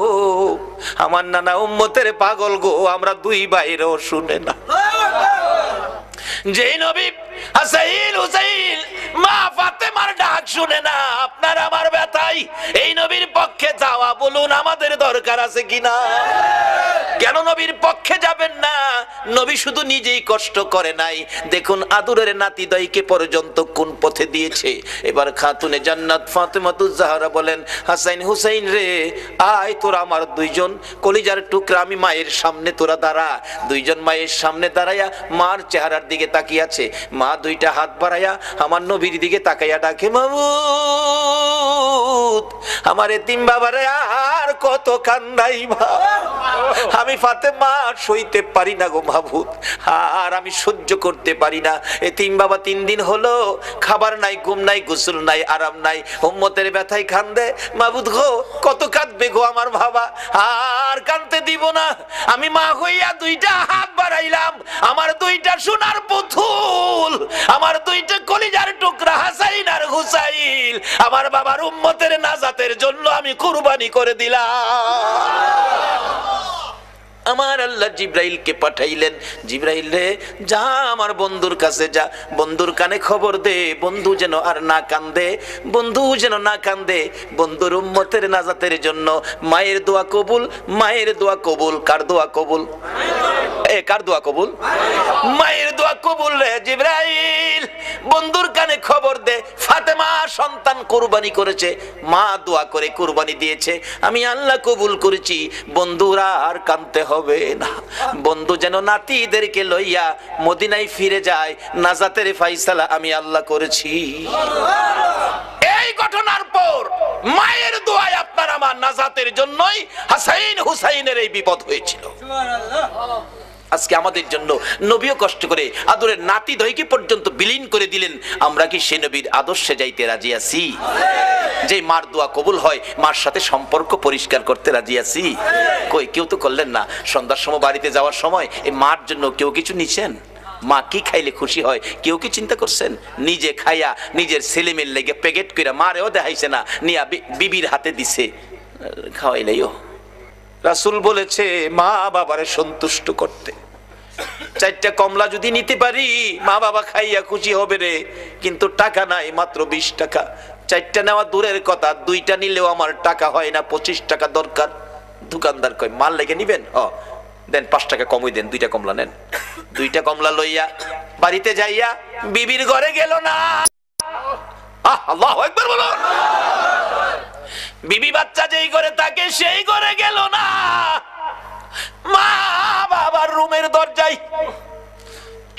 আমার নানা উম্মতের পাগল গো, আমরা 2 ভাইরও শুনে না। যে নবী হাসাইন হুসাইন মা ফাতেমার ডাক শুনে না, আপনার আমার ব্যথাই এই নবীর পক্ষে যাওয়া বলুন আমাদের দরকার আছে কিনা? কেন নবীর পক্ষে যাবেন না? নবী শুধু নিজেই কষ্ট করে নাই, দেখুন আদরের নাতিদয়কে পর্যন্ত কোন পথে দিয়েছে। এবার খাতুনে জান্নাত ফাতেমাতুজ জাহরা বলেন, হাসাইন হুসাইন রে, আয় তোরা আমার 2 জন কলিজার টুকরা, আমি মায়ের সামনে তোরা দাঁড়া। 2 জন মায়ের সামনে দাঁড়াইয়া মার চেহারার দিকে তাকিয়ে আছে। মা 2টা হাত বাড়াইয়া আমার নবীর দিকে তাকাইয়া ডাকে, মাবুদ আমার এতিম বাবারে আর কত কান্দাইবা, আমি ফাতেমা সইতে পারি না গো মাবুদ, আর আমি সহ্য করতে পারি না। এতিম বাবা 3 দিন হলো খাবার নাই, ঘুম নাই, গোসল নাই, আরাম নাই, উম্মতের ব্যথায় কান্দে। মাবুদ গো কত কাঁদবে গো আমার বাবা, আর কাঁদতে দিব না। আমি মা হইয়া 2টা হাত বাড়াইলাম, আমার 2টা সোনার পুতুল, আমার 2টা কলিজার টুকরা হাসাইন আর হুসাইন আমার বাবার উম্মতের নাজাতের জন্য আমি কুরবানি করে দিলাম। আমার আল্লাহ জিব্রাইলকে পাঠাইলেন, জিব্রাইল রে যা আমার বন্ধুর কাছে যা, বন্ধুর কানে খবর দে, বন্ধু যেন আর না কান্দে, বন্ধু যেন না কান্দে, বন্ধুর উম্মতের নাজাতের জন্য মায়ের দোয়া কবুল, মায়ের দোয়া কবুল। কার দোয়া কবুল? কার দোয়া কবুল? মায়ের দোয়া কবুল রে জিব্রাইল, বন্ধুর কানে খবর দে, ফাতেমা সন্তান কুরবানি করেছে, মা দোয়া করে কুরবানি দিয়েছে, আমি আল্লাহ কবুল করেছি, বন্ধুরা আর কাঁদতে হবে না, বন্ধু যেন নাতিদেরকে লইয়া মদিনায় ফিরে যায়, নাজাতের ফাইসালা আমি আল্লাহ করেছি। এই ঘটনার পর মায়ের দোয়ায় আপনার আমার নাজাতের জন্যই হাসাইন হুসাইনের এই বিপদ হয়েছিল। আজকে আমাদের জন্য নবীও কষ্ট করে আদরের নাতি দয়কে পর্যন্ত বিলীন করে দিলেন, আমরা কি সে নবীর আদর্শে যাইতে রাজি আছি? যে মার দোয়া কবুল হয়, মার সাথে সম্পর্ক পরিষ্কার করতে রাজি আছি? কই কেউ তো করলেন না। সন্ধ্যার সময় বাড়িতে যাওয়ার সময় এই মার জন্য কেউ কিছু নিছেন? মা কি খাইলে খুশি হয় কেউ কি চিন্তা করছেন? নিজে খাইয়া নিজের ছেলেমেয়ের লেগে প্যাকেট করে মারেও দেখাইছে না, নিয়া বিবির হাতে দিছে, খাওয়াইলেও। রাসূল বলেছে মা বাবারে সন্তুষ্ট করতে। 4টা কমলা যদি নিতে পারি মা বাবা খাইয়া খুশি হবে রে, কিন্তু টাকা নাই, মাত্র 20 টাকা। 4টা নেওয়া দূরের কথা, 2টা নিলেও আমার টাকা হয় না, 25 টাকা দরকার। দোকানদার কয় মাল লেগে নিবেন, দেন 5 টাকা কমই দেন, 2টা কমলা নেন। 2টা কমলা লইয়া বাড়িতে যাইয়া বিবির ঘরে গেল না। আল্লাহু আকবার বলুন। বিবি বাচ্চা যেই ঘরে থাকে সেই ঘরে গেল না, মা বাবার রুমের দরজায়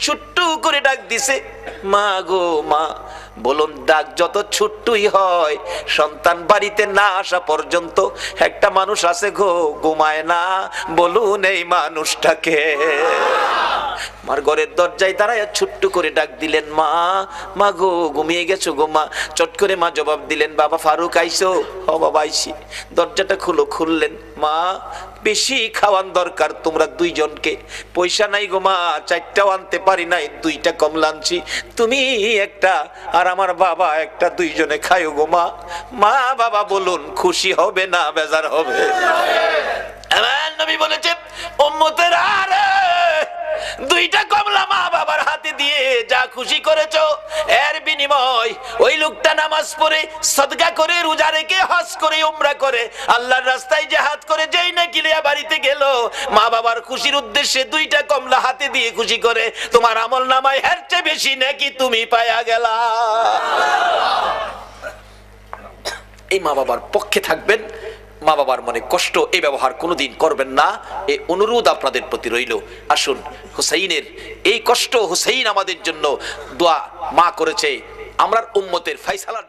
ছোট্ট করে ডাক দিছে, মা গো মা। বলুন ডাক যত ছোট্টই হয়, সন্তান বাড়িতে না আসা পর্যন্ত একটা মানুষ আছে গো, ঘুমায় না। বলুন এই মানুষটাকে। মার ঘরের দরজায় দাঁড়ায় ছোট্ট করে ডাক দিলেন, মা মা গো ঘুমিয়ে গেছো গো মা। চট করে মা জবাব দিলেন, বাবা ফারুক আইছো? ও বাবা আইছি। দরজাটা খুললেন, মা বেশি খাওয়ান দরকার তোমরা 2 জনকে, পয়সা নাই গো মা, 4টাও আনতে পারি নাই, 2টা কমলা আনছি, তুমি একটা আর আমার বাবা একটা, 2 জনে খাইও গো মা। মা বাবা বলুন খুশি হবে না বেজার হবে? আমার নবী বলেছে উম্মতের আরে 2টা কমলা মা বাবার হাতে দিয়ে যা খুশি করেছো, এর বিনিময় ওই লোকটা নামাজ পড়ে, সদকা করে, রোজা রেখে, হজ করে, উমরা করে, আল্লাহর রাস্তায় জিহাদ করে যেই না কিলিয়া বাড়িতে গেল, মা বাবার খুশির উদ্দেশ্যে 2টা কমলা হাতে দিয়ে খুশি করে, তোমার আমল নামায় এর চেয়ে বেশি নাকি তুমি পায়া গেলা। এই মা বাবার পক্ষে থাকবেন, মা বাবার মনে কষ্ট এই ব্যবহার কোনোদিন করবেন না, এই অনুরোধ আপনাদের প্রতি রইল। আসুন হুসাইনের এই কষ্ট, হুসাইন আমাদের জন্য দোয়া মা করেছে, আমরা উম্মতের ফায়সালার